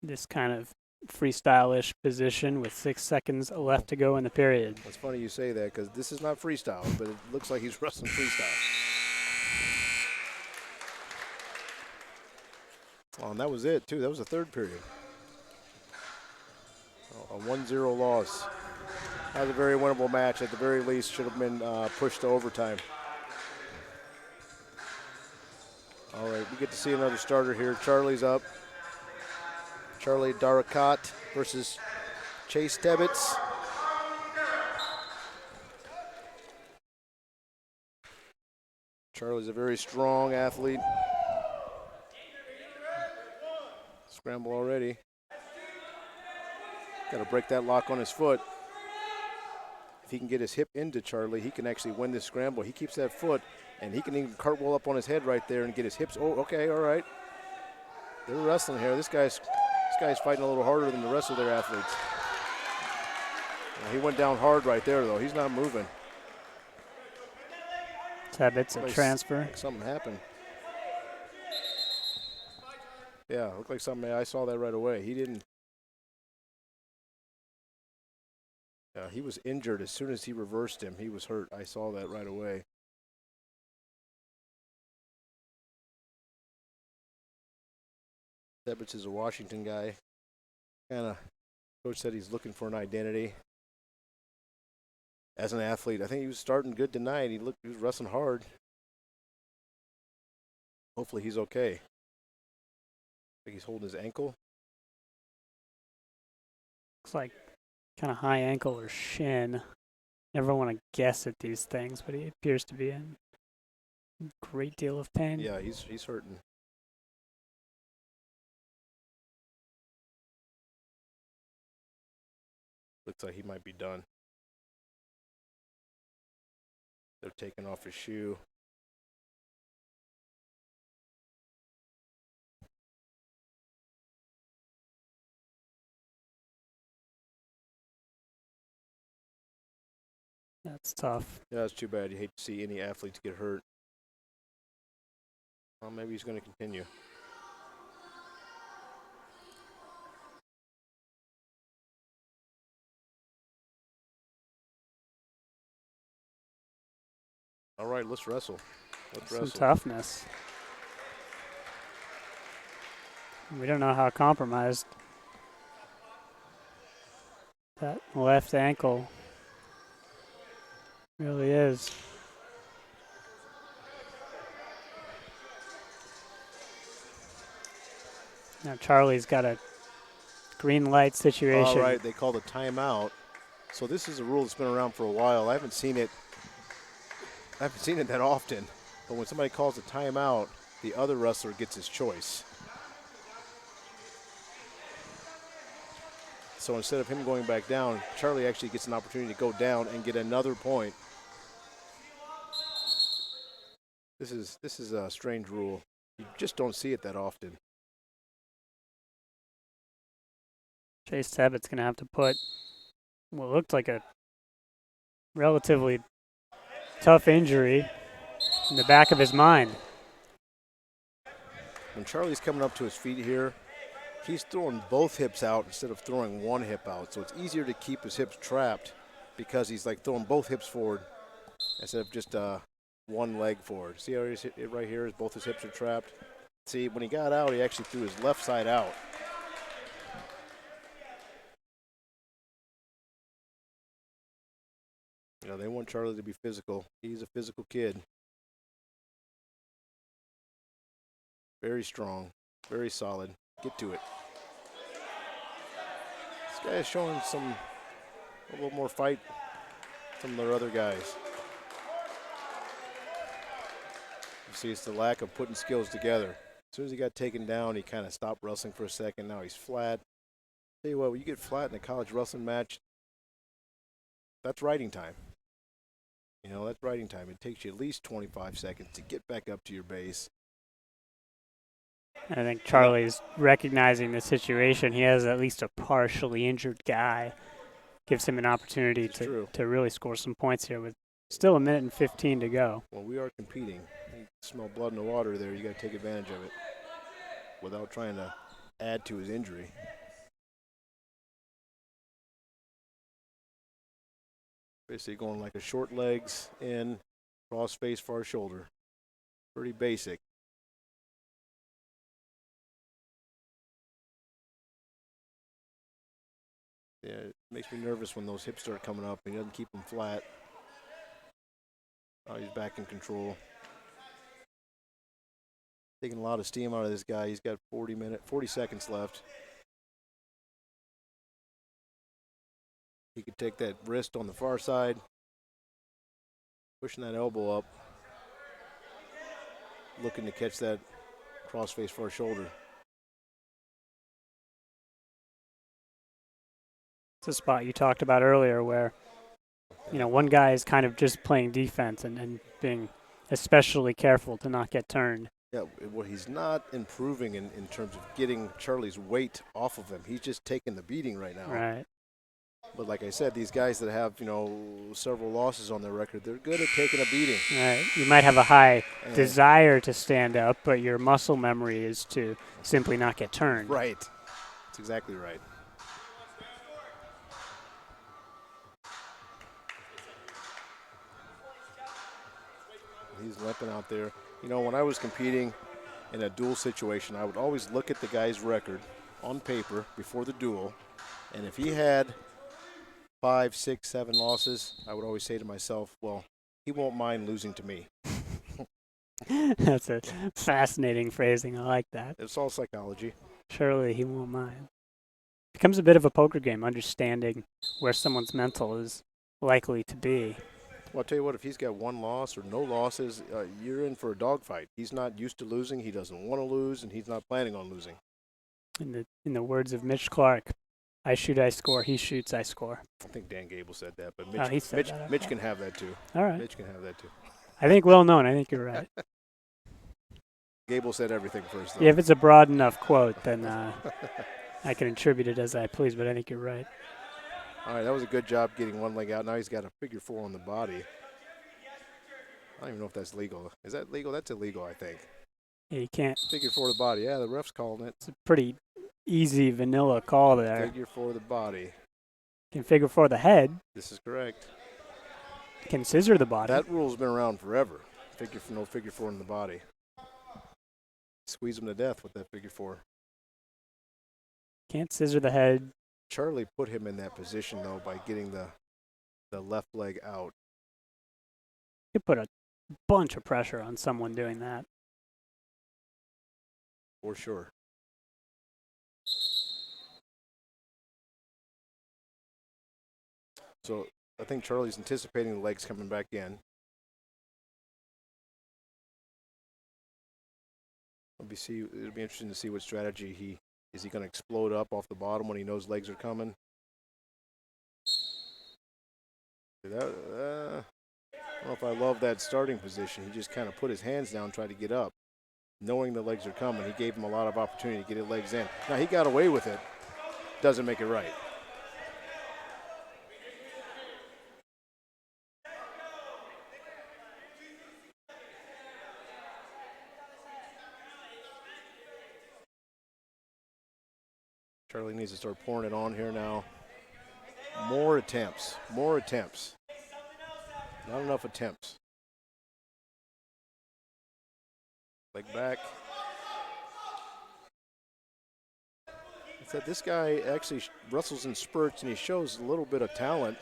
This kind of freestyle-ish position with 6 seconds left to go in the period. It's funny you say that because this is not freestyle, but it looks like he's wrestling freestyle. Oh, and that was it, too. That was the third period. A 1-0 loss. That was a very winnable match. At the very least, should have been pushed to overtime. All right, we get to see another starter here. Charlie's up. Charlie Daro versus Chase Tbit. Charlie's a very strong athlete. Scramble already. Got to break that lock on his foot. If he can get his hip into Charlie, he can actually win this scramble. He keeps that foot, and he can even cartwheel up on his head right there and get his hips. Oh, okay, all right. They're wrestling here. This guy's fighting a little harder than the rest of their athletes. Well, he went down hard right there, though. He's not moving. Tbit's a transfer. Like something happened. Yeah, looked like something. I saw that right away. He didn't. Yeah, he was injured as soon as he reversed him. He was hurt. I saw that right away. Tbit is a Washington guy. Coach said he's looking for an identity as an athlete. I think he was starting good tonight. He was wrestling hard. Hopefully he's okay. I think he's holding his ankle. Looks like kind of high ankle or shin. Never want to guess at these things, but he appears to be in a great deal of pain. Yeah, he's hurting. Looks like he might be done. They're taking off his shoe. That's tough. Yeah, that's too bad. You hate to see any athletes get hurt. Well, maybe he's going to continue. All right, let's wrestle. Some toughness. We don't know how compromised that left ankle really is. Now Charlie's got a green light situation. All right, they called a timeout. So this is a rule that's been around for a while. I haven't seen it that often. But when somebody calls a timeout, the other wrestler gets his choice. So instead of him going back down, Charlie actually gets an opportunity to go down and get another point. This is a strange rule. You just don't see it that often. Chase Tbit's going to have to put what looked like a relatively tough injury in the back of his mind. When Charlie's coming up to his feet here, he's throwing both hips out instead of throwing one hip out. So it's easier to keep his hips trapped because he's like throwing both hips forward instead of just one leg forward. See how he's hit it right here? Both his hips are trapped. See, when he got out, he actually threw his left side out. You know, they want Charlie to be physical. He's a physical kid. Very strong, very solid. Get to it. This guy is showing a little more fight from their other guys. You see, it's the lack of putting skills together. As soon as he got taken down, he kind of stopped wrestling for a second. Now he's flat. Tell you what, when you get flat in a college wrestling match, that's riding time. You know, that's riding time. It takes you at least 25 seconds to get back up to your base. I think Charlie's recognizing the situation. He has at least a partially injured guy. Gives him an opportunity to really score some points here with still 1:15 to go. Well, we are competing. You smell blood in the water there. You got to take advantage of it without trying to add to his injury. Basically going like a short legs in, cross face, far shoulder. Pretty basic. Yeah, it makes me nervous when those hips start coming up. He doesn't keep them flat. Oh, he's back in control. Taking a lot of steam out of this guy. He's got 40 seconds left. He could take that wrist on the far side, pushing that elbow up, looking to catch that cross-face far shoulder. It's a spot you talked about earlier where, you know, one guy is kind of just playing defense and being especially careful to not get turned. Yeah, well, he's not improving in terms of getting Charlie's weight off of him. He's just taking the beating right now. Right. But like I said, these guys that have, you know, several losses on their record, they're good at taking a beating. Right. You might have a high desire to stand up, but your muscle memory is to simply not get turned. Right. That's exactly right. He's limping out there. You know, when I was competing in a duel situation, I would always look at the guy's record on paper before the duel, and if he had 5, 6, 7 losses, I would always say to myself, well, he won't mind losing to me. That's a fascinating phrasing. I like that. It's all psychology. Surely he won't mind. Becomes a bit of a poker game, understanding where someone's mental is likely to be. Well, I'll tell you what, if he's got one loss or no losses, you're in for a dogfight. He's not used to losing. He doesn't want to lose, and he's not planning on losing. In the words of Mitch Clark, I shoot, I score. He shoots, I score. I think Dan Gable said that, but Mitch can have that too. All right. Mitch can have that too. I think well known. I think you're right. Gable said everything first, though. Yeah, if it's a broad enough quote, then I can attribute it as I please, but I think you're right. All right, that was a good job getting one leg out. Now he's got a figure 4 on the body. I don't even know if that's legal. Is that legal? That's illegal, I think. Yeah, you can't. Figure 4 the body. Yeah, the ref's calling it. It's a pretty easy vanilla call there. Figure 4 the body. Can figure 4 the head. This is correct. Can scissor the body. That rule's been around forever. No figure 4 in the body. Squeeze him to death with that figure 4. Can't scissor the head. Charlie put him in that position, though, by getting the left leg out. You put a bunch of pressure on someone doing that. For sure. So I think Charlie's anticipating the legs coming back in. It'll be interesting to see what strategy is he going to explode up off the bottom when he knows legs are coming. I don't know if I love that starting position. He just kind of put his hands down, tried to get up. Knowing the legs are coming, he gave him a lot of opportunity to get his legs in. Now, he got away with it. Doesn't make it right. Charlie needs to start pouring it on here now. More attempts. Not enough attempts. Leg back. I said this guy actually wrestles in spurts, and he shows a little bit of talent.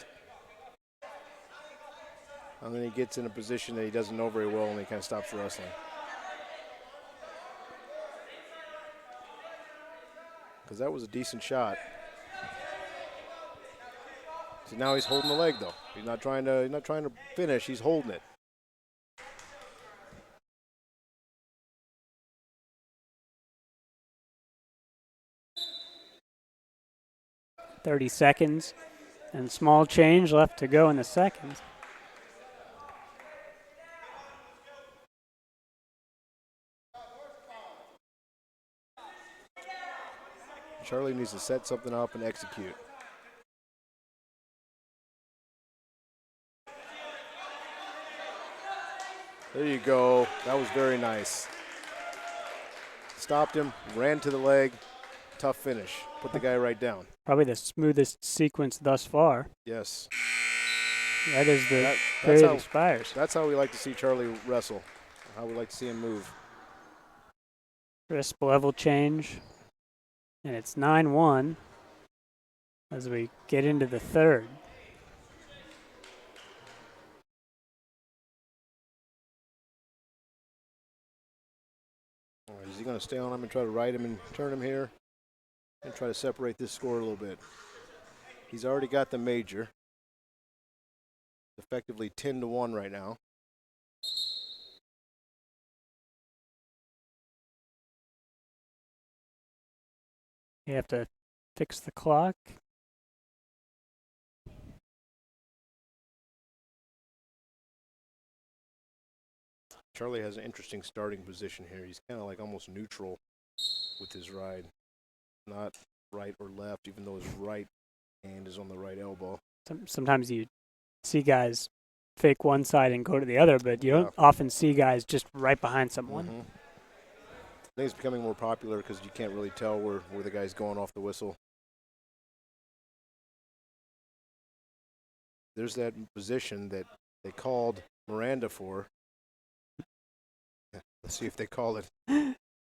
And then he gets in a position that he doesn't know very well, and he kind of stops wrestling. Because that was a decent shot. See, now he's holding the leg though. He's not trying to finish. He's holding it. .30 seconds, and small change left to go in the second. Charlie needs to set something up and execute. There you go. That was very nice. Stopped him, ran to the leg. Tough finish. Put the guy right down. Probably the smoothest sequence thus far. Yes. Right as the period expires. That's how we like to see Charlie wrestle. How we like to see him move. Crisp level change. And it's 9-1 as we get into the third. All right, is he going to stay on him and try to ride him and turn him here? And try to separate this score a little bit. He's already got the major. Effectively 10-1 right now. You have to fix the clock. Charlie has an interesting starting position here. He's kind of like almost neutral with his ride. Not right or left, even though his right hand is on the right elbow. Sometimes you see guys fake one side and go to the other, but you don't often see guys just right behind someone. Mm-hmm. I think it's becoming more popular because you can't really tell where the guy's going off the whistle. There's that position that they called Miranda for. Let's see if they call it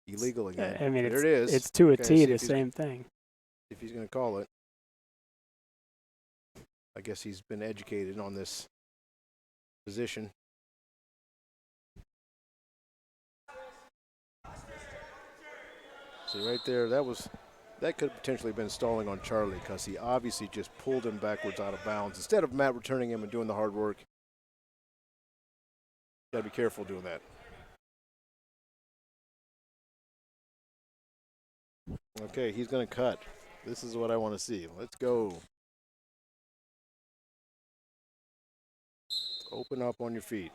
illegal again. I mean, there it is. It's to a T, the same thing. If he's going to call it. I guess he's been educated on this position. See right there, that could have potentially been stalling on Charlie because he obviously just pulled him backwards out of bounds. Instead of Matt returning him and doing the hard work, got to be careful doing that. Okay, he's going to cut. This is what I want to see. Let's go. Open up on your feet.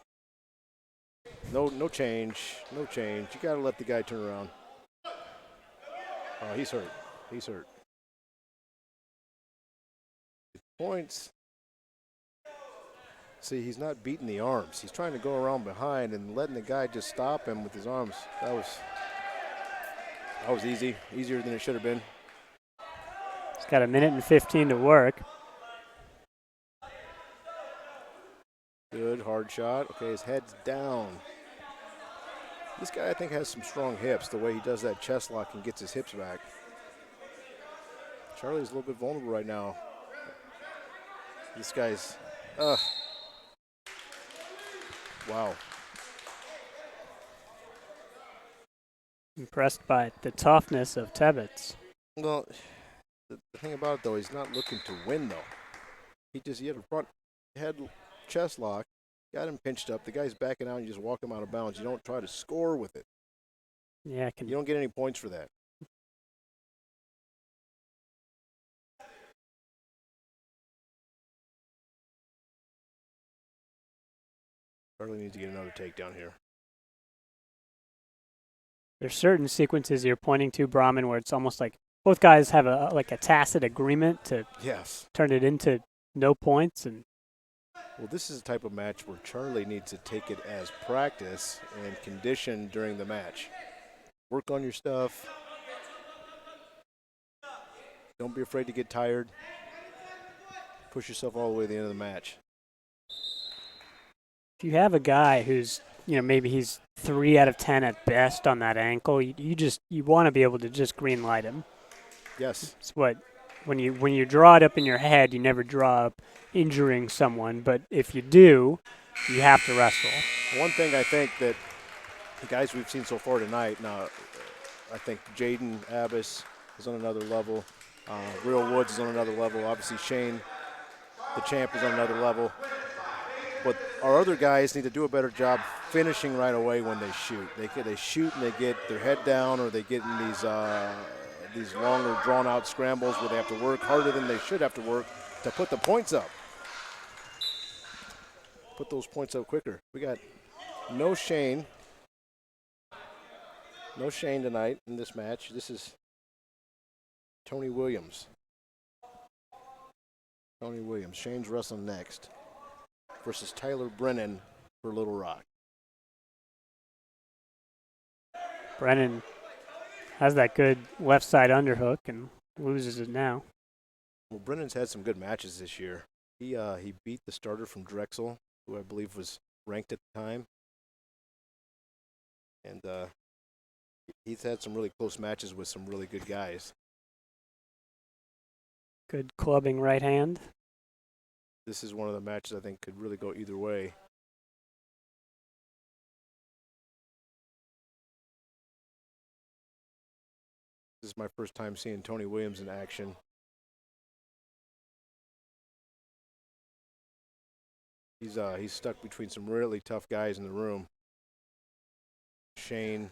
No change. No change. You got to let the guy turn around. Oh, he's hurt. He's hurt. Points. See, he's not beating the arms. He's trying to go around behind and letting the guy just stop him with his arms. That was easy. Easier than it should have been. He's got 1:15 to work. Good, hard shot. Okay, his head's down. This guy, I think, has some strong hips, the way he does that chest lock and gets his hips back. Charlie's a little bit vulnerable right now. This guy's, wow. Impressed by the toughness of Tbit. Well, the thing about it, though, he's not looking to win, though. He had a front head chest lock, got him pinched up. The guy's backing out, and you just walk him out of bounds. You don't try to score with it. Yeah, you don't get any points for that. Charlie needs to get another takedown here. There's certain sequences you're pointing to, Brahman, where it's almost like both guys have a tacit agreement to turn it into no points. And well, this is a type of match where Charlie needs to take it as practice and condition during the match. Work on your stuff. Don't be afraid to get tired. Push yourself all the way to the end of the match. If you have a guy who's maybe he's 3 out of 10 at best on that ankle. You want to be able to just green light him. Yes. It's what when you draw it up in your head, you never draw up injuring someone. But if you do, you have to wrestle. One thing I think that the guys we've seen so far tonight, now I think Jaden Abbas is on another level. Real Woods is on another level. Obviously Shane, the champ, is on another level. But our other guys need to do a better job finishing right away when they shoot. They shoot and they get their head down, or they get in these longer, drawn-out scrambles where they have to work harder than they should have to work to put the points up. Put those points up quicker. We got no Shane tonight in this match. This is Tony Williams. Shane's wrestling next versus Tyler Brennan for Little Rock. Brennan has that good left side underhook and loses it now. Well, Brennan's had some good matches this year. He beat the starter from Drexel, who I believe was ranked at the time. And he's had some really close matches with some really good guys. Good clubbing right hand. This is one of the matches I think could really go either way. This is my first time seeing Tony Williams in action. He's stuck between some really tough guys in the room. Shane,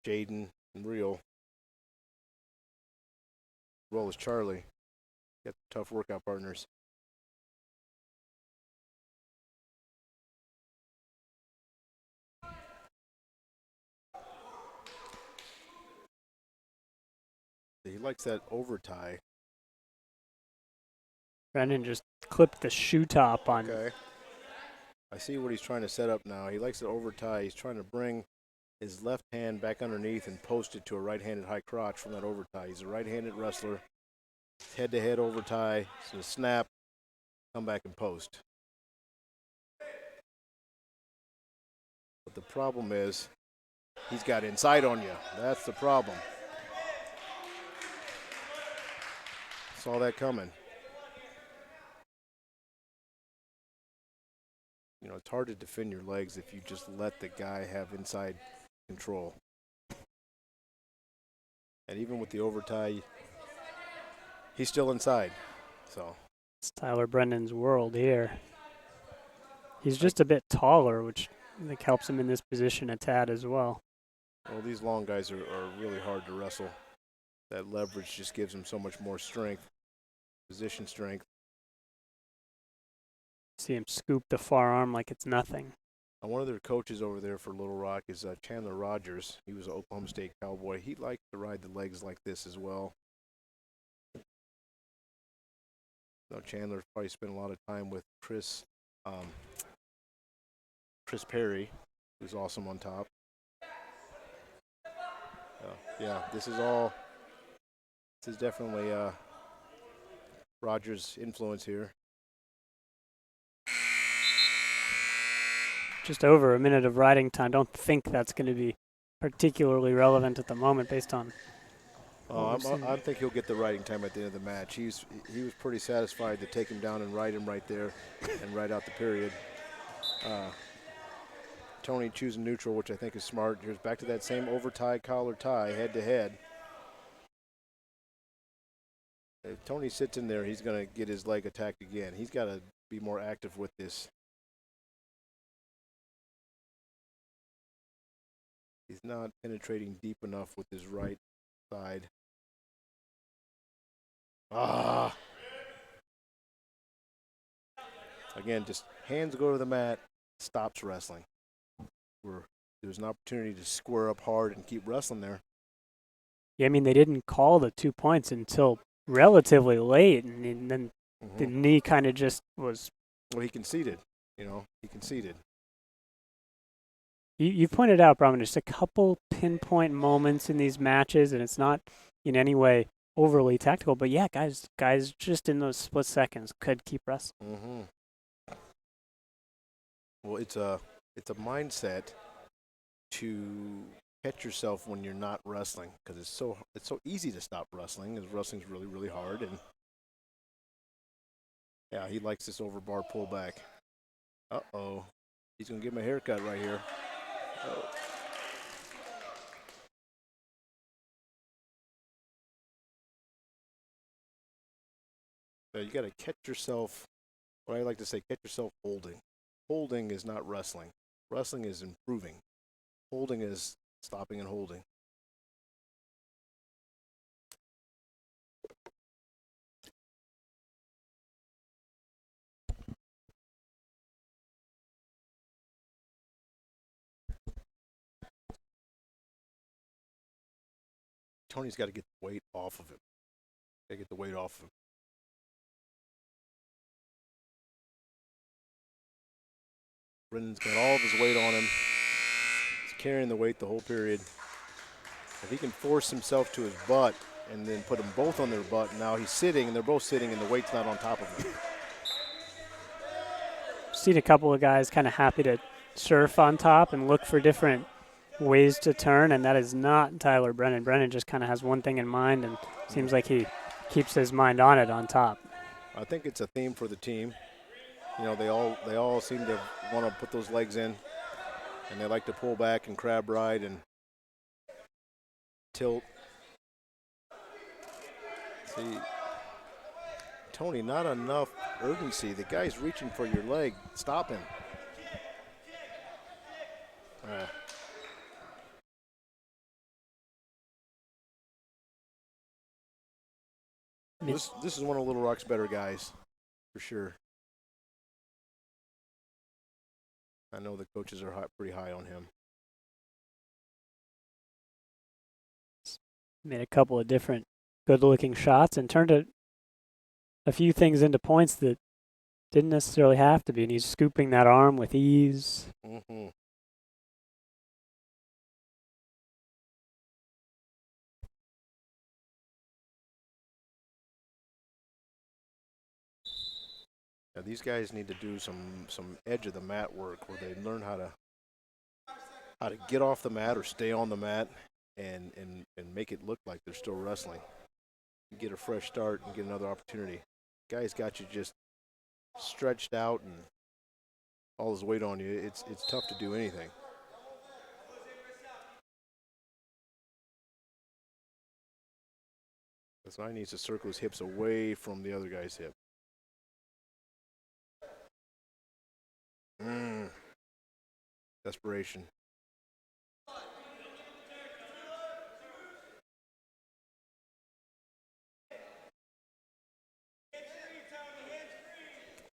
Jaden, and Real. As well as Charlie. Got tough workout partners. He likes that over tie. Brennan just clipped the shoe top on. Okay. I see what he's trying to set up now. He likes the over tie. He's trying to bring his left hand back underneath and post it to a right-handed high crotch from that over tie. He's a right-handed wrestler. Head-to-head over tie. So snap, come back and post. But the problem is he's got inside on you. That's the problem. Saw that coming. You know, it's hard to defend your legs if you just let the guy have inside control. And even with the over tie, he's still inside. So it's Tyler Brennan's world here. He's just a bit taller, which I think helps him in this position a tad as well. Well, these long guys are really hard to wrestle. That leverage just gives him so much more strength, position strength. See him scoop the far arm like it's nothing. One of their coaches over there for Little Rock is Chandler Rogers. He was an Oklahoma State Cowboy. He liked to ride the legs like this as well. Now Chandler probably spent a lot of time with Chris Perry, who's awesome on top. Yeah, this is definitely Rogers' influence here. Just over a minute of riding time. Don't think that's going to be particularly relevant at the moment based on. I think he'll get the riding time at the end of the match. He was pretty satisfied to take him down and ride him right there and ride out the period. Tony choosing neutral, which I think is smart. Here's back to that same over tie, collar tie, head to head. If Tony sits in there, he's going to get his leg attacked again. He's got to be more active with this. He's not penetrating deep enough with his right side. Again, just hands go to the mat, stops wrestling. There's an opportunity to square up hard and keep wrestling there. Yeah, I mean, they didn't call the 2 points until relatively late, and then the knee kind of just was. Well, he conceded. He conceded. You've pointed out, Brahman, just a couple pinpoint moments in these matches, and it's not in any way overly tactical. But yeah, guys, just in those split seconds could keep wrestling. Well, it's it's a mindset to catch yourself when you're not wrestling, because it's so easy to stop wrestling, because wrestling's really, really hard. And yeah, he likes this overbar pullback. Uh-oh. He's going to give him a haircut right here. Oh. So you got to catch yourself, what I like to say, catch yourself holding. Holding is not wrestling. Wrestling is improving. Holding is stopping and holding. Tony's got to get the weight off of him. Got to get the weight off of him. Brennan's got all of his weight on him. He's carrying the weight the whole period. If he can force himself to his butt and then put them both on their butt, now he's sitting, and they're both sitting, and the weight's not on top of him. Seen a couple of guys kind of happy to surf on top and look for different ways to turn, and that is not Tyler Brennan. Brennan just kind of has one thing in mind, and seems like he keeps his mind on it on top. I think it's a theme for the team. You know, they all seem to want to put those legs in, and they like to pull back and crab ride and tilt. See, Tony, not enough urgency. The guy's reaching for your leg. Stop him. This is one of Little Rock's better guys, for sure. I know the coaches are pretty high on him. Made a couple of different good-looking shots and turned a few things into points that didn't necessarily have to be, and he's scooping that arm with ease. Mm-hmm. Now these guys need to do some edge of the mat work where they learn how to get off the mat or stay on the mat and make it look like they're still wrestling. Get a fresh start and get another opportunity. Guys got you just stretched out and all his weight on you. It's tough to do anything. So now he needs to circle his hips away from the other guy's hip. Desperation.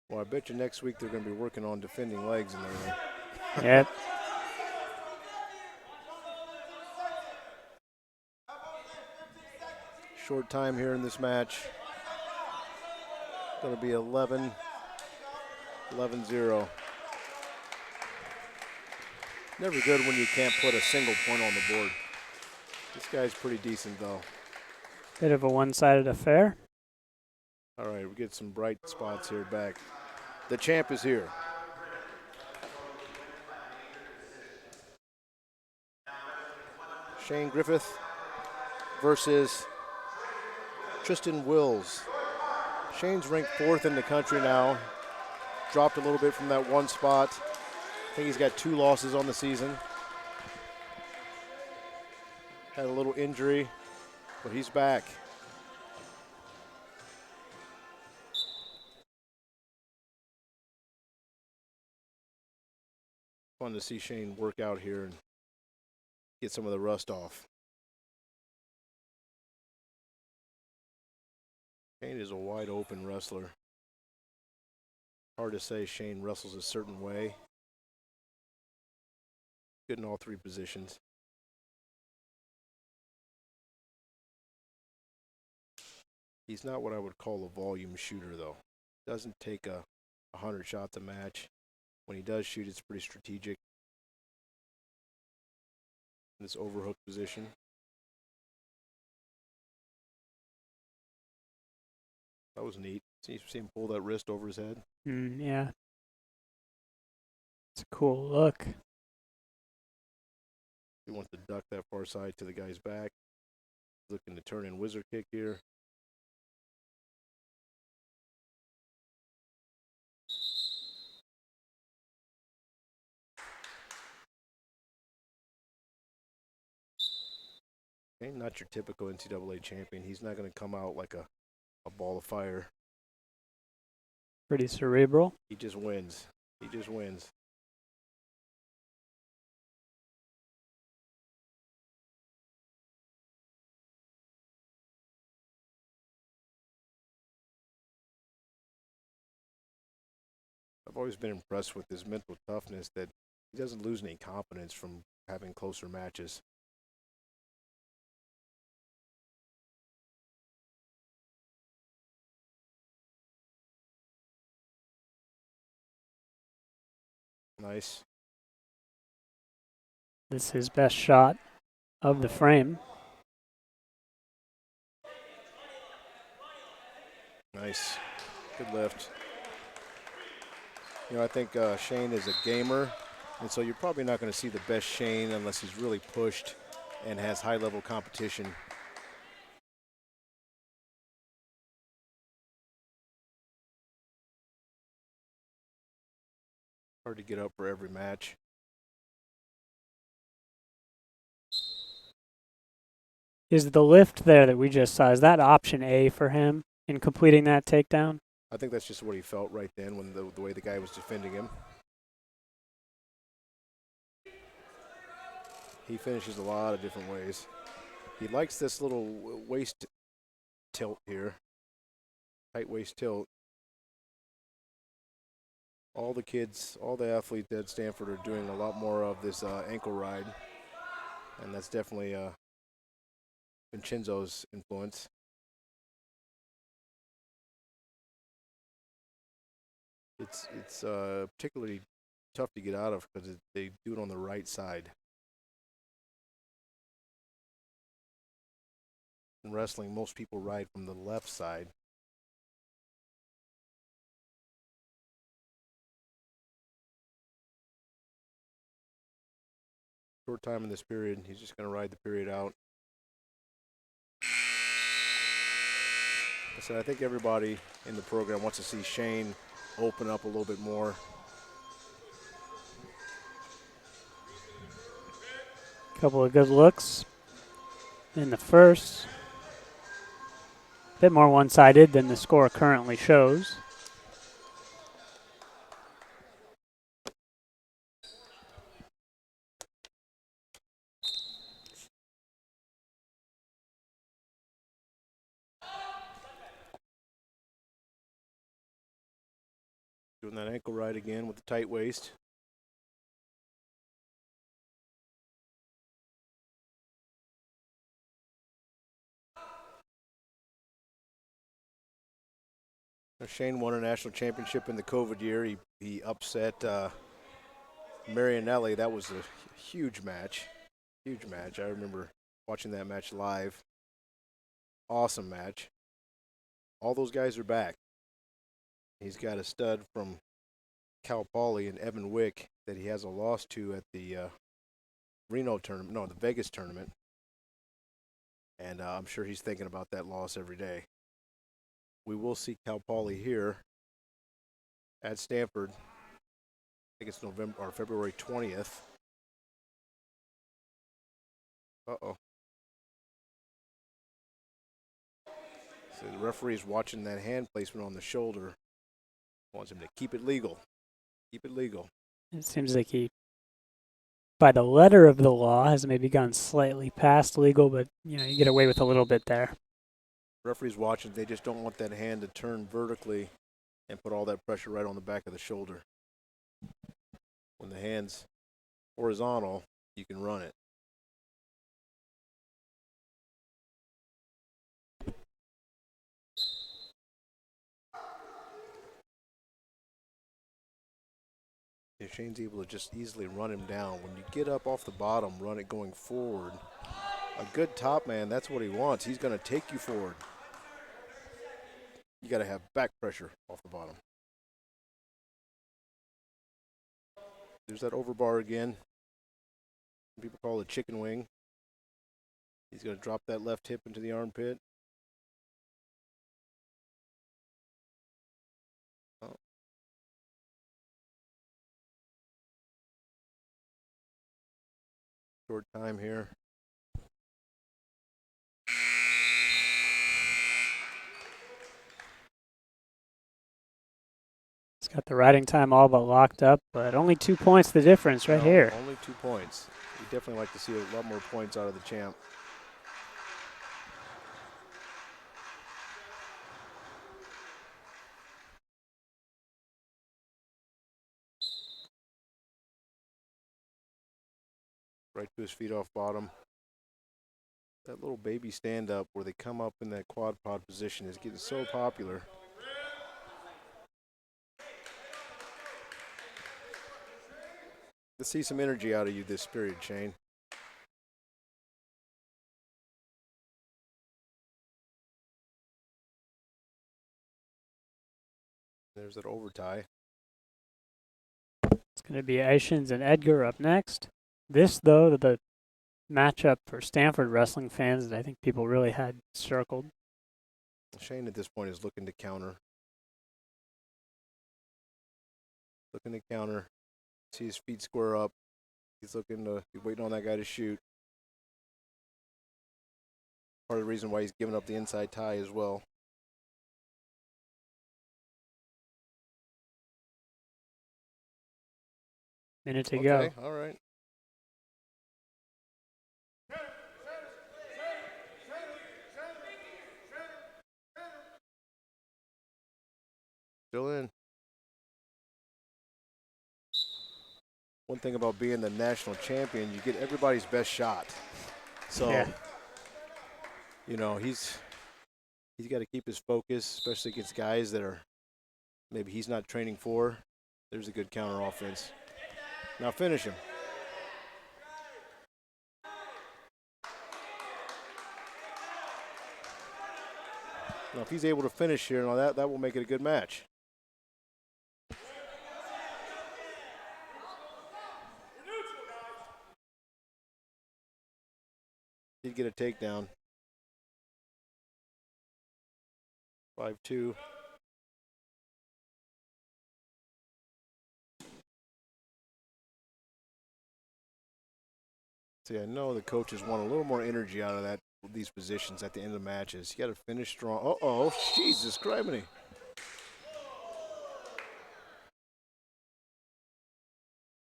Well, I bet you next week they're going to be working on defending legs in there. Yep. Short time here in this match. Going to be 11-0. Never good when you can't put a single point on the board. This guy's pretty decent, though. Bit of a one-sided affair. All right, we get some bright spots here back. The champ is here. Shane Griffith versus Tristan Wills. Shane's ranked 4th in the country now. Dropped a little bit from that one spot. I think he's got 2 losses on the season. Had a little injury, but he's back. Fun to see Shane work out here and get some of the rust off. Shane is a wide open wrestler. Hard to say Shane wrestles a certain way. Good in all 3 positions. He's not what I would call a volume shooter, though. Doesn't take 100 shots a match. When he does shoot, it's pretty strategic. In this overhook position. That was neat. See him pull that wrist over his head. Yeah. It's a cool look. He wants to duck that far side to the guy's back. Looking to turn in wizard kick here. Okay, not your typical NCAA champion. He's not going to come out like a ball of fire. Pretty cerebral. He just wins. He just wins. I've always been impressed with his mental toughness, that he doesn't lose any confidence from having closer matches. Nice. This is his best shot of the frame. Nice. Good lift. You know, I think Shane is a gamer, and so you're probably not going to see the best Shane unless he's really pushed and has high-level competition. Hard to get up for every match. Is the lift there that we just saw, is that option A for him in completing that takedown? I think that's just what he felt right then when the way the guy was defending him. He finishes a lot of different ways. He likes this little waist tilt here. Tight waist tilt. All the kids, all the athletes at Stanford are doing a lot more of this ankle ride. And that's definitely Vincenzo's influence. It's particularly tough to get out of because they do it on the right side. In wrestling, most people ride from the left side. Short time in this period. He's just going to ride the period out. So I think everybody in the program wants to see Shane open up a little bit more. Couple of good looks in the first. A bit more one-sided than the score currently shows. Doing that ankle ride again with the tight waist. Shane won a national championship in the COVID year. He upset Miranda. That was a huge match. Huge match. I remember watching that match live. Awesome match. All those guys are back. He's got a stud from Cal Poly and Evan Wick that he has a loss to at the Reno tournament, no, the Vegas tournament. And I'm sure he's thinking about that loss every day. We will see Cal Poly here at Stanford. I think it's November or February 20th. Uh-oh. So the referee's watching that hand placement on the shoulder. Wants him to keep it legal. Keep it legal. It seems like he, by the letter of the law, has maybe gone slightly past legal, but you get away with a little bit there. Referee's watching. They just don't want that hand to turn vertically and put all that pressure right on the back of the shoulder. When the hand's horizontal, you can run it. If Shane's able to just easily run him down. When you get up off the bottom, run it going forward. A good top man, that's what he wants. He's going to take you forward. You got to have back pressure off the bottom. There's that overbar again. People call it a chicken wing. He's going to drop that left hip into the armpit. Oh. Short time here. He's got the riding time all but locked up, but only 2 points the difference right here. Only 2 points. We'd definitely like to see a lot more points out of the champ. Right to his feet off bottom. That little baby stand-up where they come up in that quad pod position is getting so popular. Let's see some energy out of you this period, Shane. There's that overtie. It's going to be Iish and Edgar up next. This, though, the matchup for Stanford wrestling fans that I think people really had circled. Shane at this point is looking to counter. Looking to counter. See his feet square up. He's waiting on that guy to shoot. Part of the reason why he's giving up the inside tie as well. Minute to go. Okay, all right. Still in. One thing about being the national champion, you get everybody's best shot. So, yeah. You know, he's got to keep his focus, especially against guys that are maybe he's not training for. There's a good counter offense. Now finish him. Now if he's able to finish here, now that will make it a good match. He'd get a takedown. 5-2. See, I know the coaches want a little more energy out of these positions at the end of matches. You got to finish strong. Uh-oh, Jesus criminy.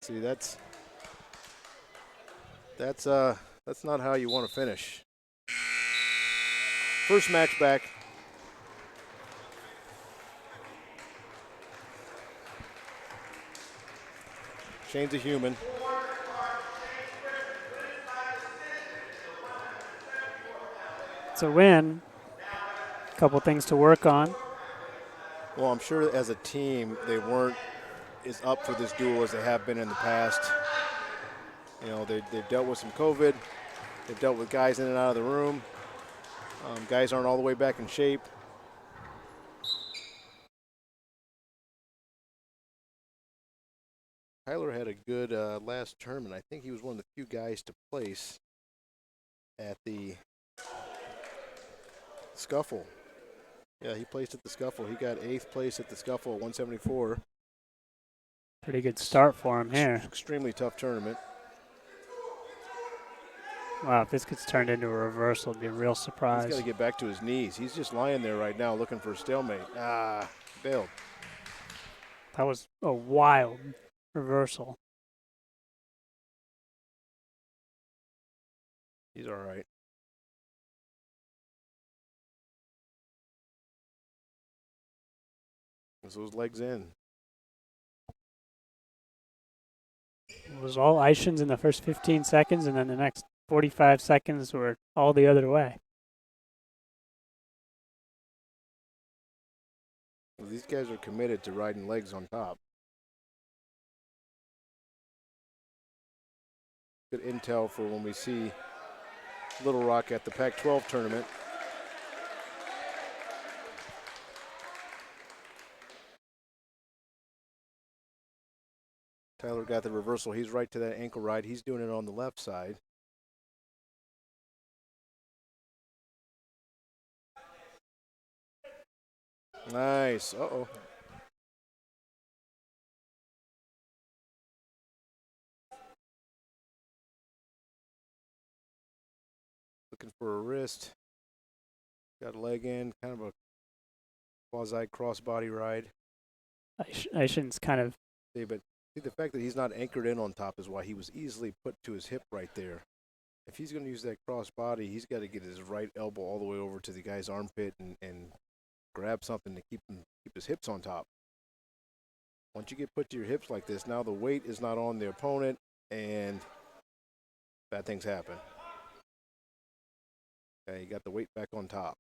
See, that's not how you want to finish. First match back. Shane's a human. It's a win. A couple things to work on. Well, I'm sure as a team they weren't as up for this duel as they have been in the past. You know, they've dealt with some COVID. They've dealt with guys in and out of the room. Guys aren't all the way back in shape. Tyler had a good last tournament. I think he was one of the few guys to place at the scuffle. Yeah, he placed at the scuffle. He got 8th place at the scuffle at 174. Pretty good start for him here. Extremely tough tournament. Wow, if this gets turned into a reversal, it'd be a real surprise. He's got to get back to his knees. He's just lying there right now looking for a stalemate. Failed. That was a wild reversal. He's all right. With those legs in. It was all Iish in the first 15 seconds, and then the next 45 seconds were all the other way. Well, these guys are committed to riding legs on top. Good intel for when we see Little Rock at the Pac-12 tournament. Tyler got the reversal. He's right to that ankle ride. He's doing it on the left side. Nice. Uh-oh. Looking for a wrist. Got a leg in. Kind of a quasi crossbody ride. Aishin's kind of... See, but see, the fact that he's not anchored in on top is why he was easily put to his hip right there. If he's going to use that crossbody, he's got to get his right elbow all the way over to the guy's armpit and grab something to keep his hips on top. Once you get put to your hips like this, now the weight is not on the opponent, and bad things happen. Okay, you got the weight back on top.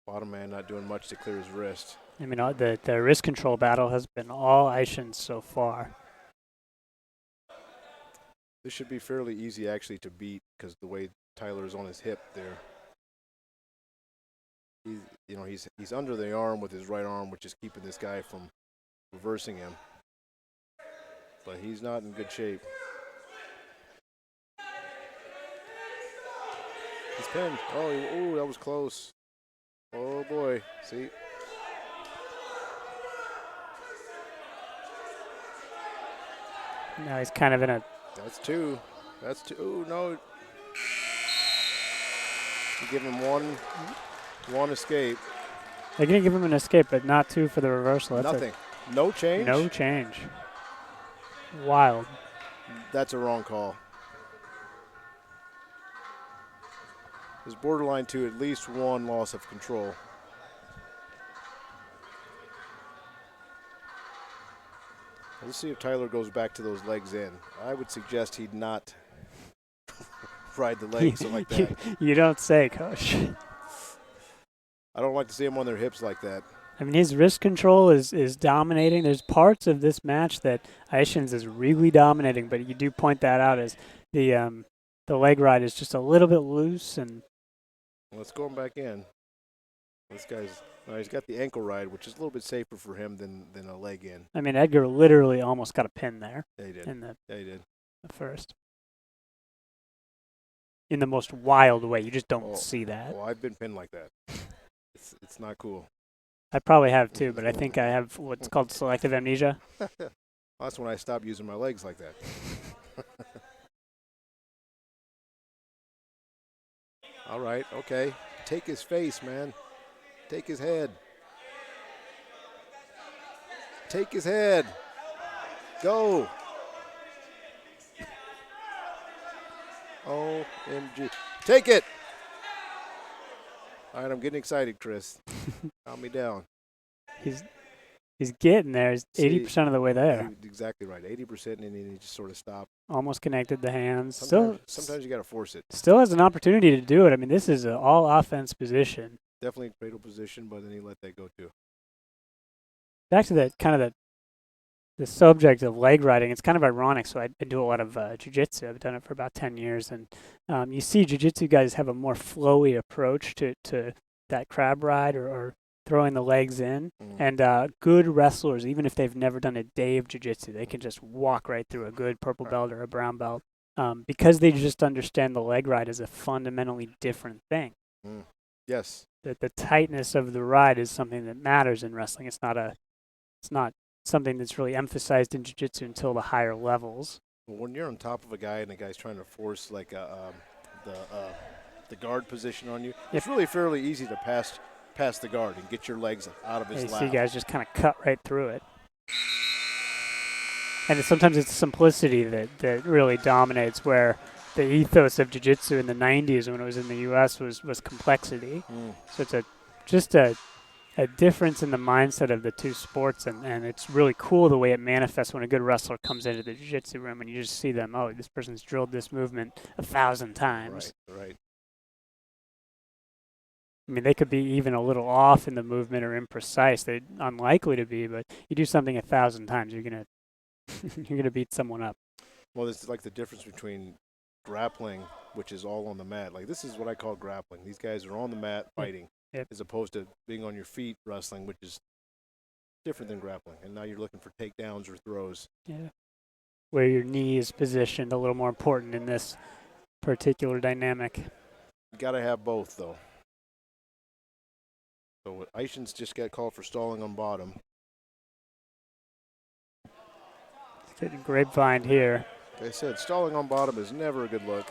Bottom man not doing much to clear his wrist. I mean, the wrist control battle has been all Aishin's so far. This should be fairly easy, actually, to beat because the way Tyler's on his hip there. He's under the arm with his right arm, which is keeping this guy from reversing him. But he's not in good shape. He's pinned. Oh, that was close. Oh, boy. See? Now he's kind of in a... That's two. That's two. Ooh, no. You give him one escape. They're going to give him an escape, but not two for the reversal. That's Nothing. No change? No change. Wild. That's a wrong call. There's borderline to at least one loss of control. Let's see if Tyler goes back to those legs in. I would suggest he'd not ride the legs like that. You don't say, Coach. I don't like to see him on their hips like that. I mean, his wrist control is dominating. There's parts of this match that Aishin's is really dominating, but you do point that out as the leg ride is just a little bit loose. And let's go him back in. This guy's he's got the ankle ride, which is a little bit safer for him than a leg in. I mean, Edgar literally almost got a pin there. Yeah, he did. He did. The first. In the most wild way. You just don't see that. Well, I've been pinned like that. It's not cool. I probably have too, but I think I have what's called selective amnesia. That's when I stopped using my legs like that. All right, okay. Take his face, man. Take his head. Take his head. Go. OMG. Take it. All right, I'm getting excited, Chris. Calm me down. He's getting there. He's 80% of the way there. Exactly right. 80%, and then he just sort of stopped. Almost connected the hands. Sometimes you got to force it. Still has an opportunity to do it. I mean, this is an all-offense position. Definitely cradle position, but then he let that go too. Back to the subject of leg riding, it's kind of ironic. So I do a lot of jiu-jitsu. I've done it for about 10 years. And you see jiu-jitsu guys have a more flowy approach to that crab ride or throwing the legs in. And good wrestlers, even if they've never done a day of jiu-jitsu, they can just walk right through a good purple belt or a brown belt because they just understand the leg ride is a fundamentally different thing. Yes. The tightness of the ride is something that matters in wrestling. It's not something that's really emphasized in jiu-jitsu until the higher levels. Well, when you're on top of a guy and the guy's trying to force like the guard position on you, it's really fairly easy to pass the guard and get your legs out of his lap. You see guys just kind of cut right through it. And sometimes it's simplicity that really dominates, where the ethos of jiu-jitsu in the 90s when it was in the U.S. was complexity. So it's just a difference in the mindset of the two sports, and it's really cool the way it manifests when a good wrestler comes into the jiu-jitsu room and you just see them, oh, this person's drilled this movement 1,000 times. Right. I mean, they could be even a little off in the movement or imprecise. They're unlikely to be, but you do something 1,000 times, you're gonna beat someone up. Well, it's like the difference between grappling, which is all on the mat. Like, this is what I call grappling. These guys are on the mat fighting. as opposed to being on your feet wrestling, which is different than grappling. And now you're looking for takedowns or throws. Yeah. Where your knee is positioned, a little more important in this particular dynamic. You got to have both, though. So Iishin's just got called for stalling on bottom. Getting grapevine here. Like I said, stalling on bottom is never a good look.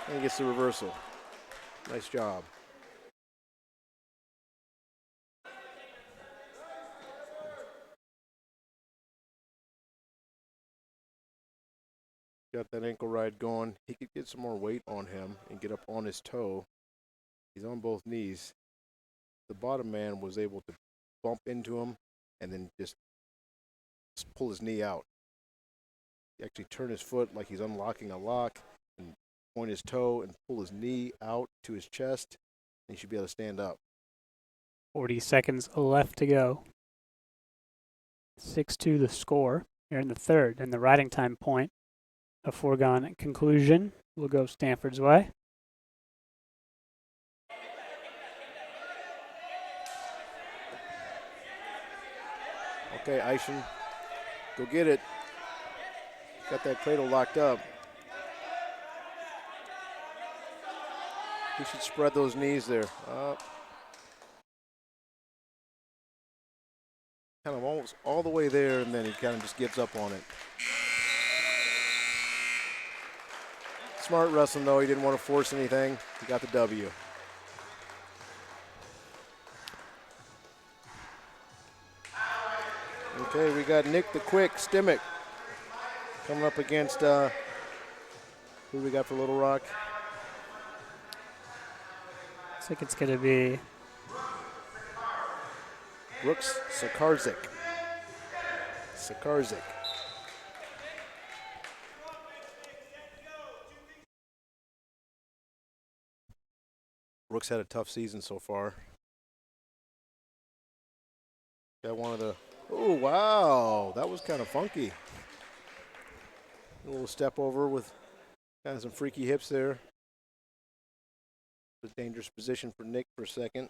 And he gets the reversal. Nice job. Got that ankle ride going. He could get some more weight on him and get up on his toe. He's on both knees. The bottom man was able to bump into him and then just pull his knee out. He actually turned his foot like he's unlocking a lock and point his toe and pull his knee out to his chest, and he should be able to stand up. 40 seconds left to go. 6-2 the score here in the third, and the riding time point, a foregone conclusion, will go Stanford's way. Okay, Iishin, go get it. Got that cradle locked up. He should spread those knees there. Kind of almost all the way there, and then he kind of just gives up on it. Smart wrestling, though. He didn't want to force anything. He got the W. Okay, we got Nick the Quick Stemmi coming up against, who do we got for Little Rock? Looks like it's going to be Brooks Sakarzik. Brooks had a tough season so far. Got one of the, oh, wow, that was kind of funky. A little step over with kind of some freaky hips there. A dangerous position for Nick for a second.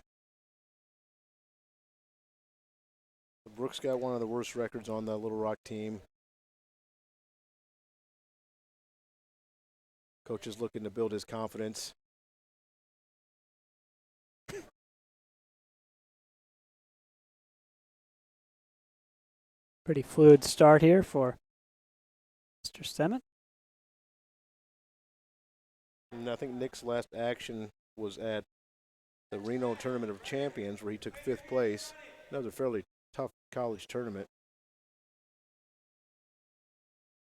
Brooks got one of the worst records on the Little Rock team. Coach is looking to build his confidence. pretty fluid start here for Mr. Stemmi. And I think Nick's last action was at the Reno Tournament of Champions, where he took 5th place. That was a fairly tough college tournament.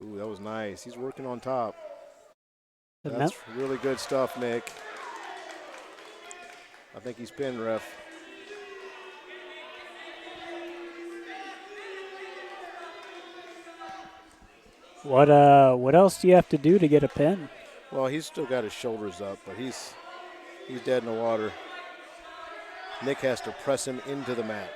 Ooh, that was nice. He's working on top. That's really good stuff, Nick. I think he's pinned, ref. What else do you have to do to get a pin? Well, he's still got his shoulders up, but he's dead in the water. Nick has to press him into the mat.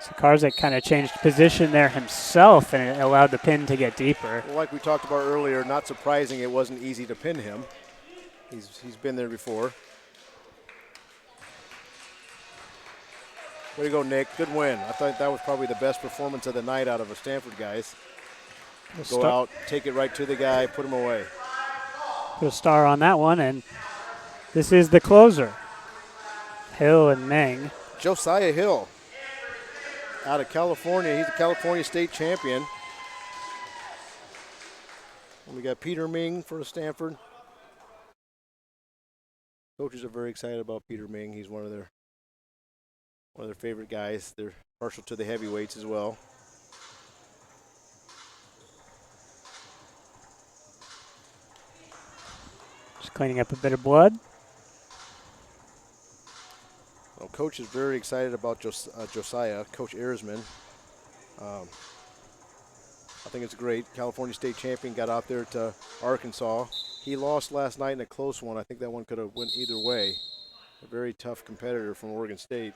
So Karzik kind of changed position there himself, and it allowed the pin to get deeper. Well, like we talked about earlier, not surprising it wasn't easy to pin him. He's been there before. Way to go, Nick. Good win. I thought that was probably the best performance of the night out of the Stanford guys. Go out, take it right to the guy, put him away. Put a star on that one, and this is the closer. Hill and Meng. Josiah Hill out of California. He's a California state champion. And we got Peter Ming for Stanford. Coaches are very excited about Peter Ming. He's one of their favorite guys. They're partial to the heavyweights as well. Just cleaning up a bit of blood. Well, Coach is very excited about Josiah, Coach Erisman. I think it's great. California state champion got out there to Arkansas. He lost last night in a close one. I think that one could have went either way. A very tough competitor from Oregon State.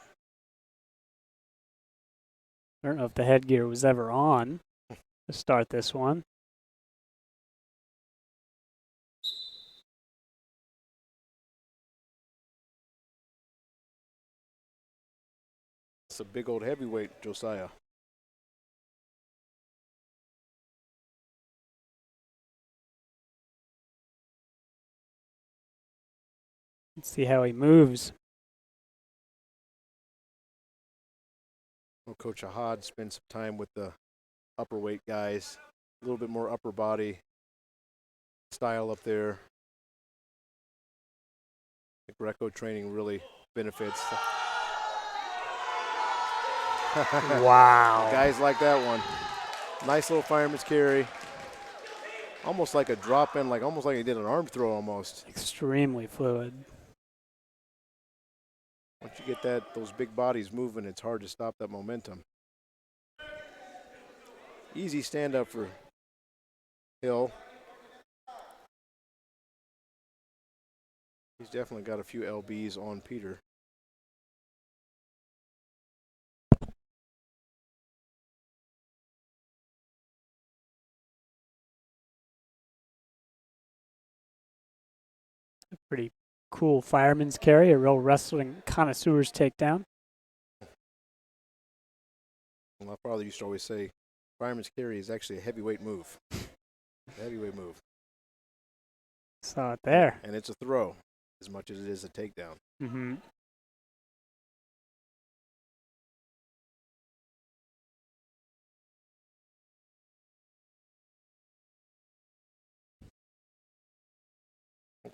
I don't know if the headgear was ever on to start this one. It's a big old heavyweight, Josiah. Let's see how he moves. Well, Coach Ahad spent some time with the upper weight guys, a little bit more upper body style up there. The Greco training really benefits. Wow. Guys like that one. Nice little fireman's carry. Almost like a drop in, almost like he did an arm throw almost. Extremely fluid. Once you get those big bodies moving, it's hard to stop that momentum. Easy stand up for Hill. He's definitely got a few LBs on Peter. A pretty cool fireman's carry, a real wrestling connoisseur's takedown. My father used to always say, fireman's carry is actually a heavyweight move. A heavyweight move. Saw it there. And it's a throw as much as it is a takedown. Mm-hmm.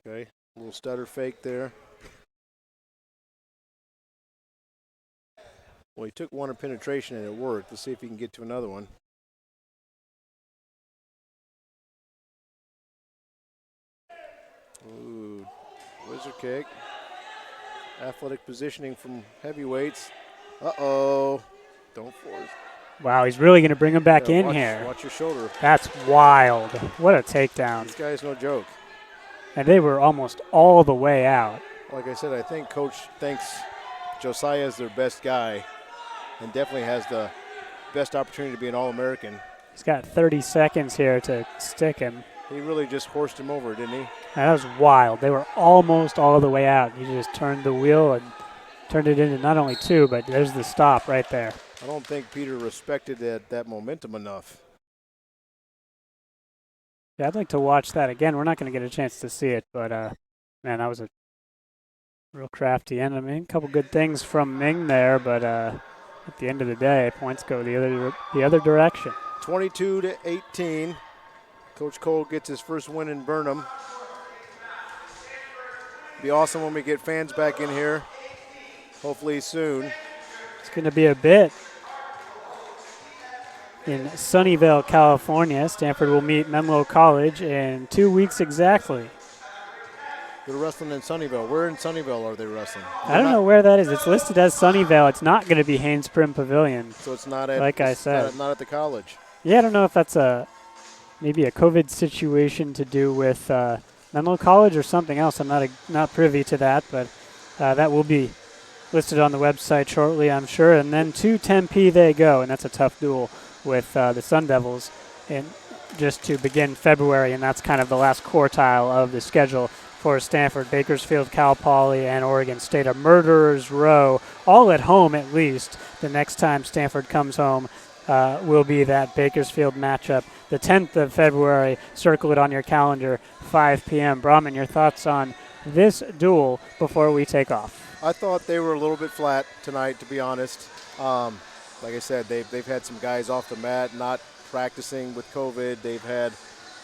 Okay, a little stutter fake there. Well, he took one in penetration and it worked. Let's see if he can get to another one. Ooh, wizard kick. Athletic positioning from heavyweights. Uh-oh. Don't force. Wow, he's really going to bring him back in here. Watch your shoulder. That's wild. What a takedown. This guy's no joke. And they were almost all the way out. Like I said, I think Coach thinks Josiah is their best guy and definitely has the best opportunity to be an All-American. He's got 30 seconds here to stick him. He really just horsed him over, didn't he? That was wild. They were almost all the way out. He just turned the wheel and turned it into not only two, but there's the stop right there. I don't think Peter respected that momentum enough. Yeah, I'd like to watch that again. We're not going to get a chance to see it, but man, that was a real crafty end. I mean, a couple good things from Ming there, but at the end of the day, points go the other direction. 22-18. Coach Cole gets his first win in Burnham. Be awesome when we get fans back in here. Hopefully soon. It's going to be a bit. In Sunnyvale, California, Stanford will meet Menlo College in 2 weeks exactly. They're wrestling in Sunnyvale. Where in Sunnyvale are they wrestling? I don't know where that is. It's listed as Sunnyvale. It's not going to be Haynes Prim Pavilion. So it's not at, like I said. Not at the college. Yeah, I don't know if that's maybe a COVID situation to do with Menlo College or something else. I'm not privy to that, but that will be listed on the website shortly, I'm sure. And then to Tempe they go, and that's a tough duel with the Sun Devils, and just to begin February, and that's kind of the last quartile of the schedule for Stanford. Bakersfield, Cal Poly, and Oregon State, a murderer's row, all at home at least. The next time Stanford comes home will be that Bakersfield matchup, the 10th of February. Circle it on your calendar, 5 p.m. Brahman, your thoughts on this duel before we take off? I thought they were a little bit flat tonight, to be honest. Like I said, they've had some guys off the mat not practicing with COVID. They've had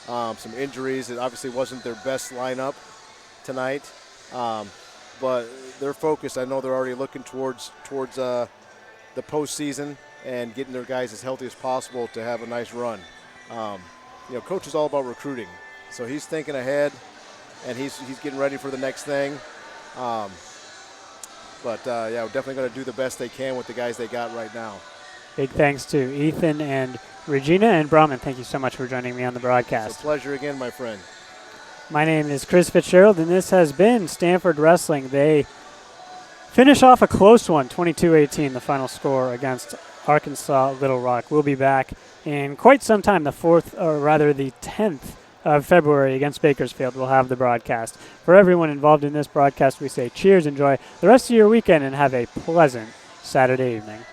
some injuries. It obviously wasn't their best lineup tonight, but they're focused. I know they're already looking towards the postseason and getting their guys as healthy as possible to have a nice run. Coach is all about recruiting, so he's thinking ahead, and he's getting ready for the next thing. But we're definitely going to do the best they can with the guys they got right now. Big thanks to Ethan and Regina and Brahman. Thank you so much for joining me on the broadcast. It's a pleasure again, my friend. My name is Chris Fitzgerald, and this has been Stanford Wrestling. They finish off a close one, 22-18, the final score against Arkansas Little Rock. We'll be back in quite some time, the 10th of February against Bakersfield. We'll have the broadcast. For everyone involved in this broadcast, we say cheers, enjoy the rest of your weekend, and have a pleasant Saturday evening.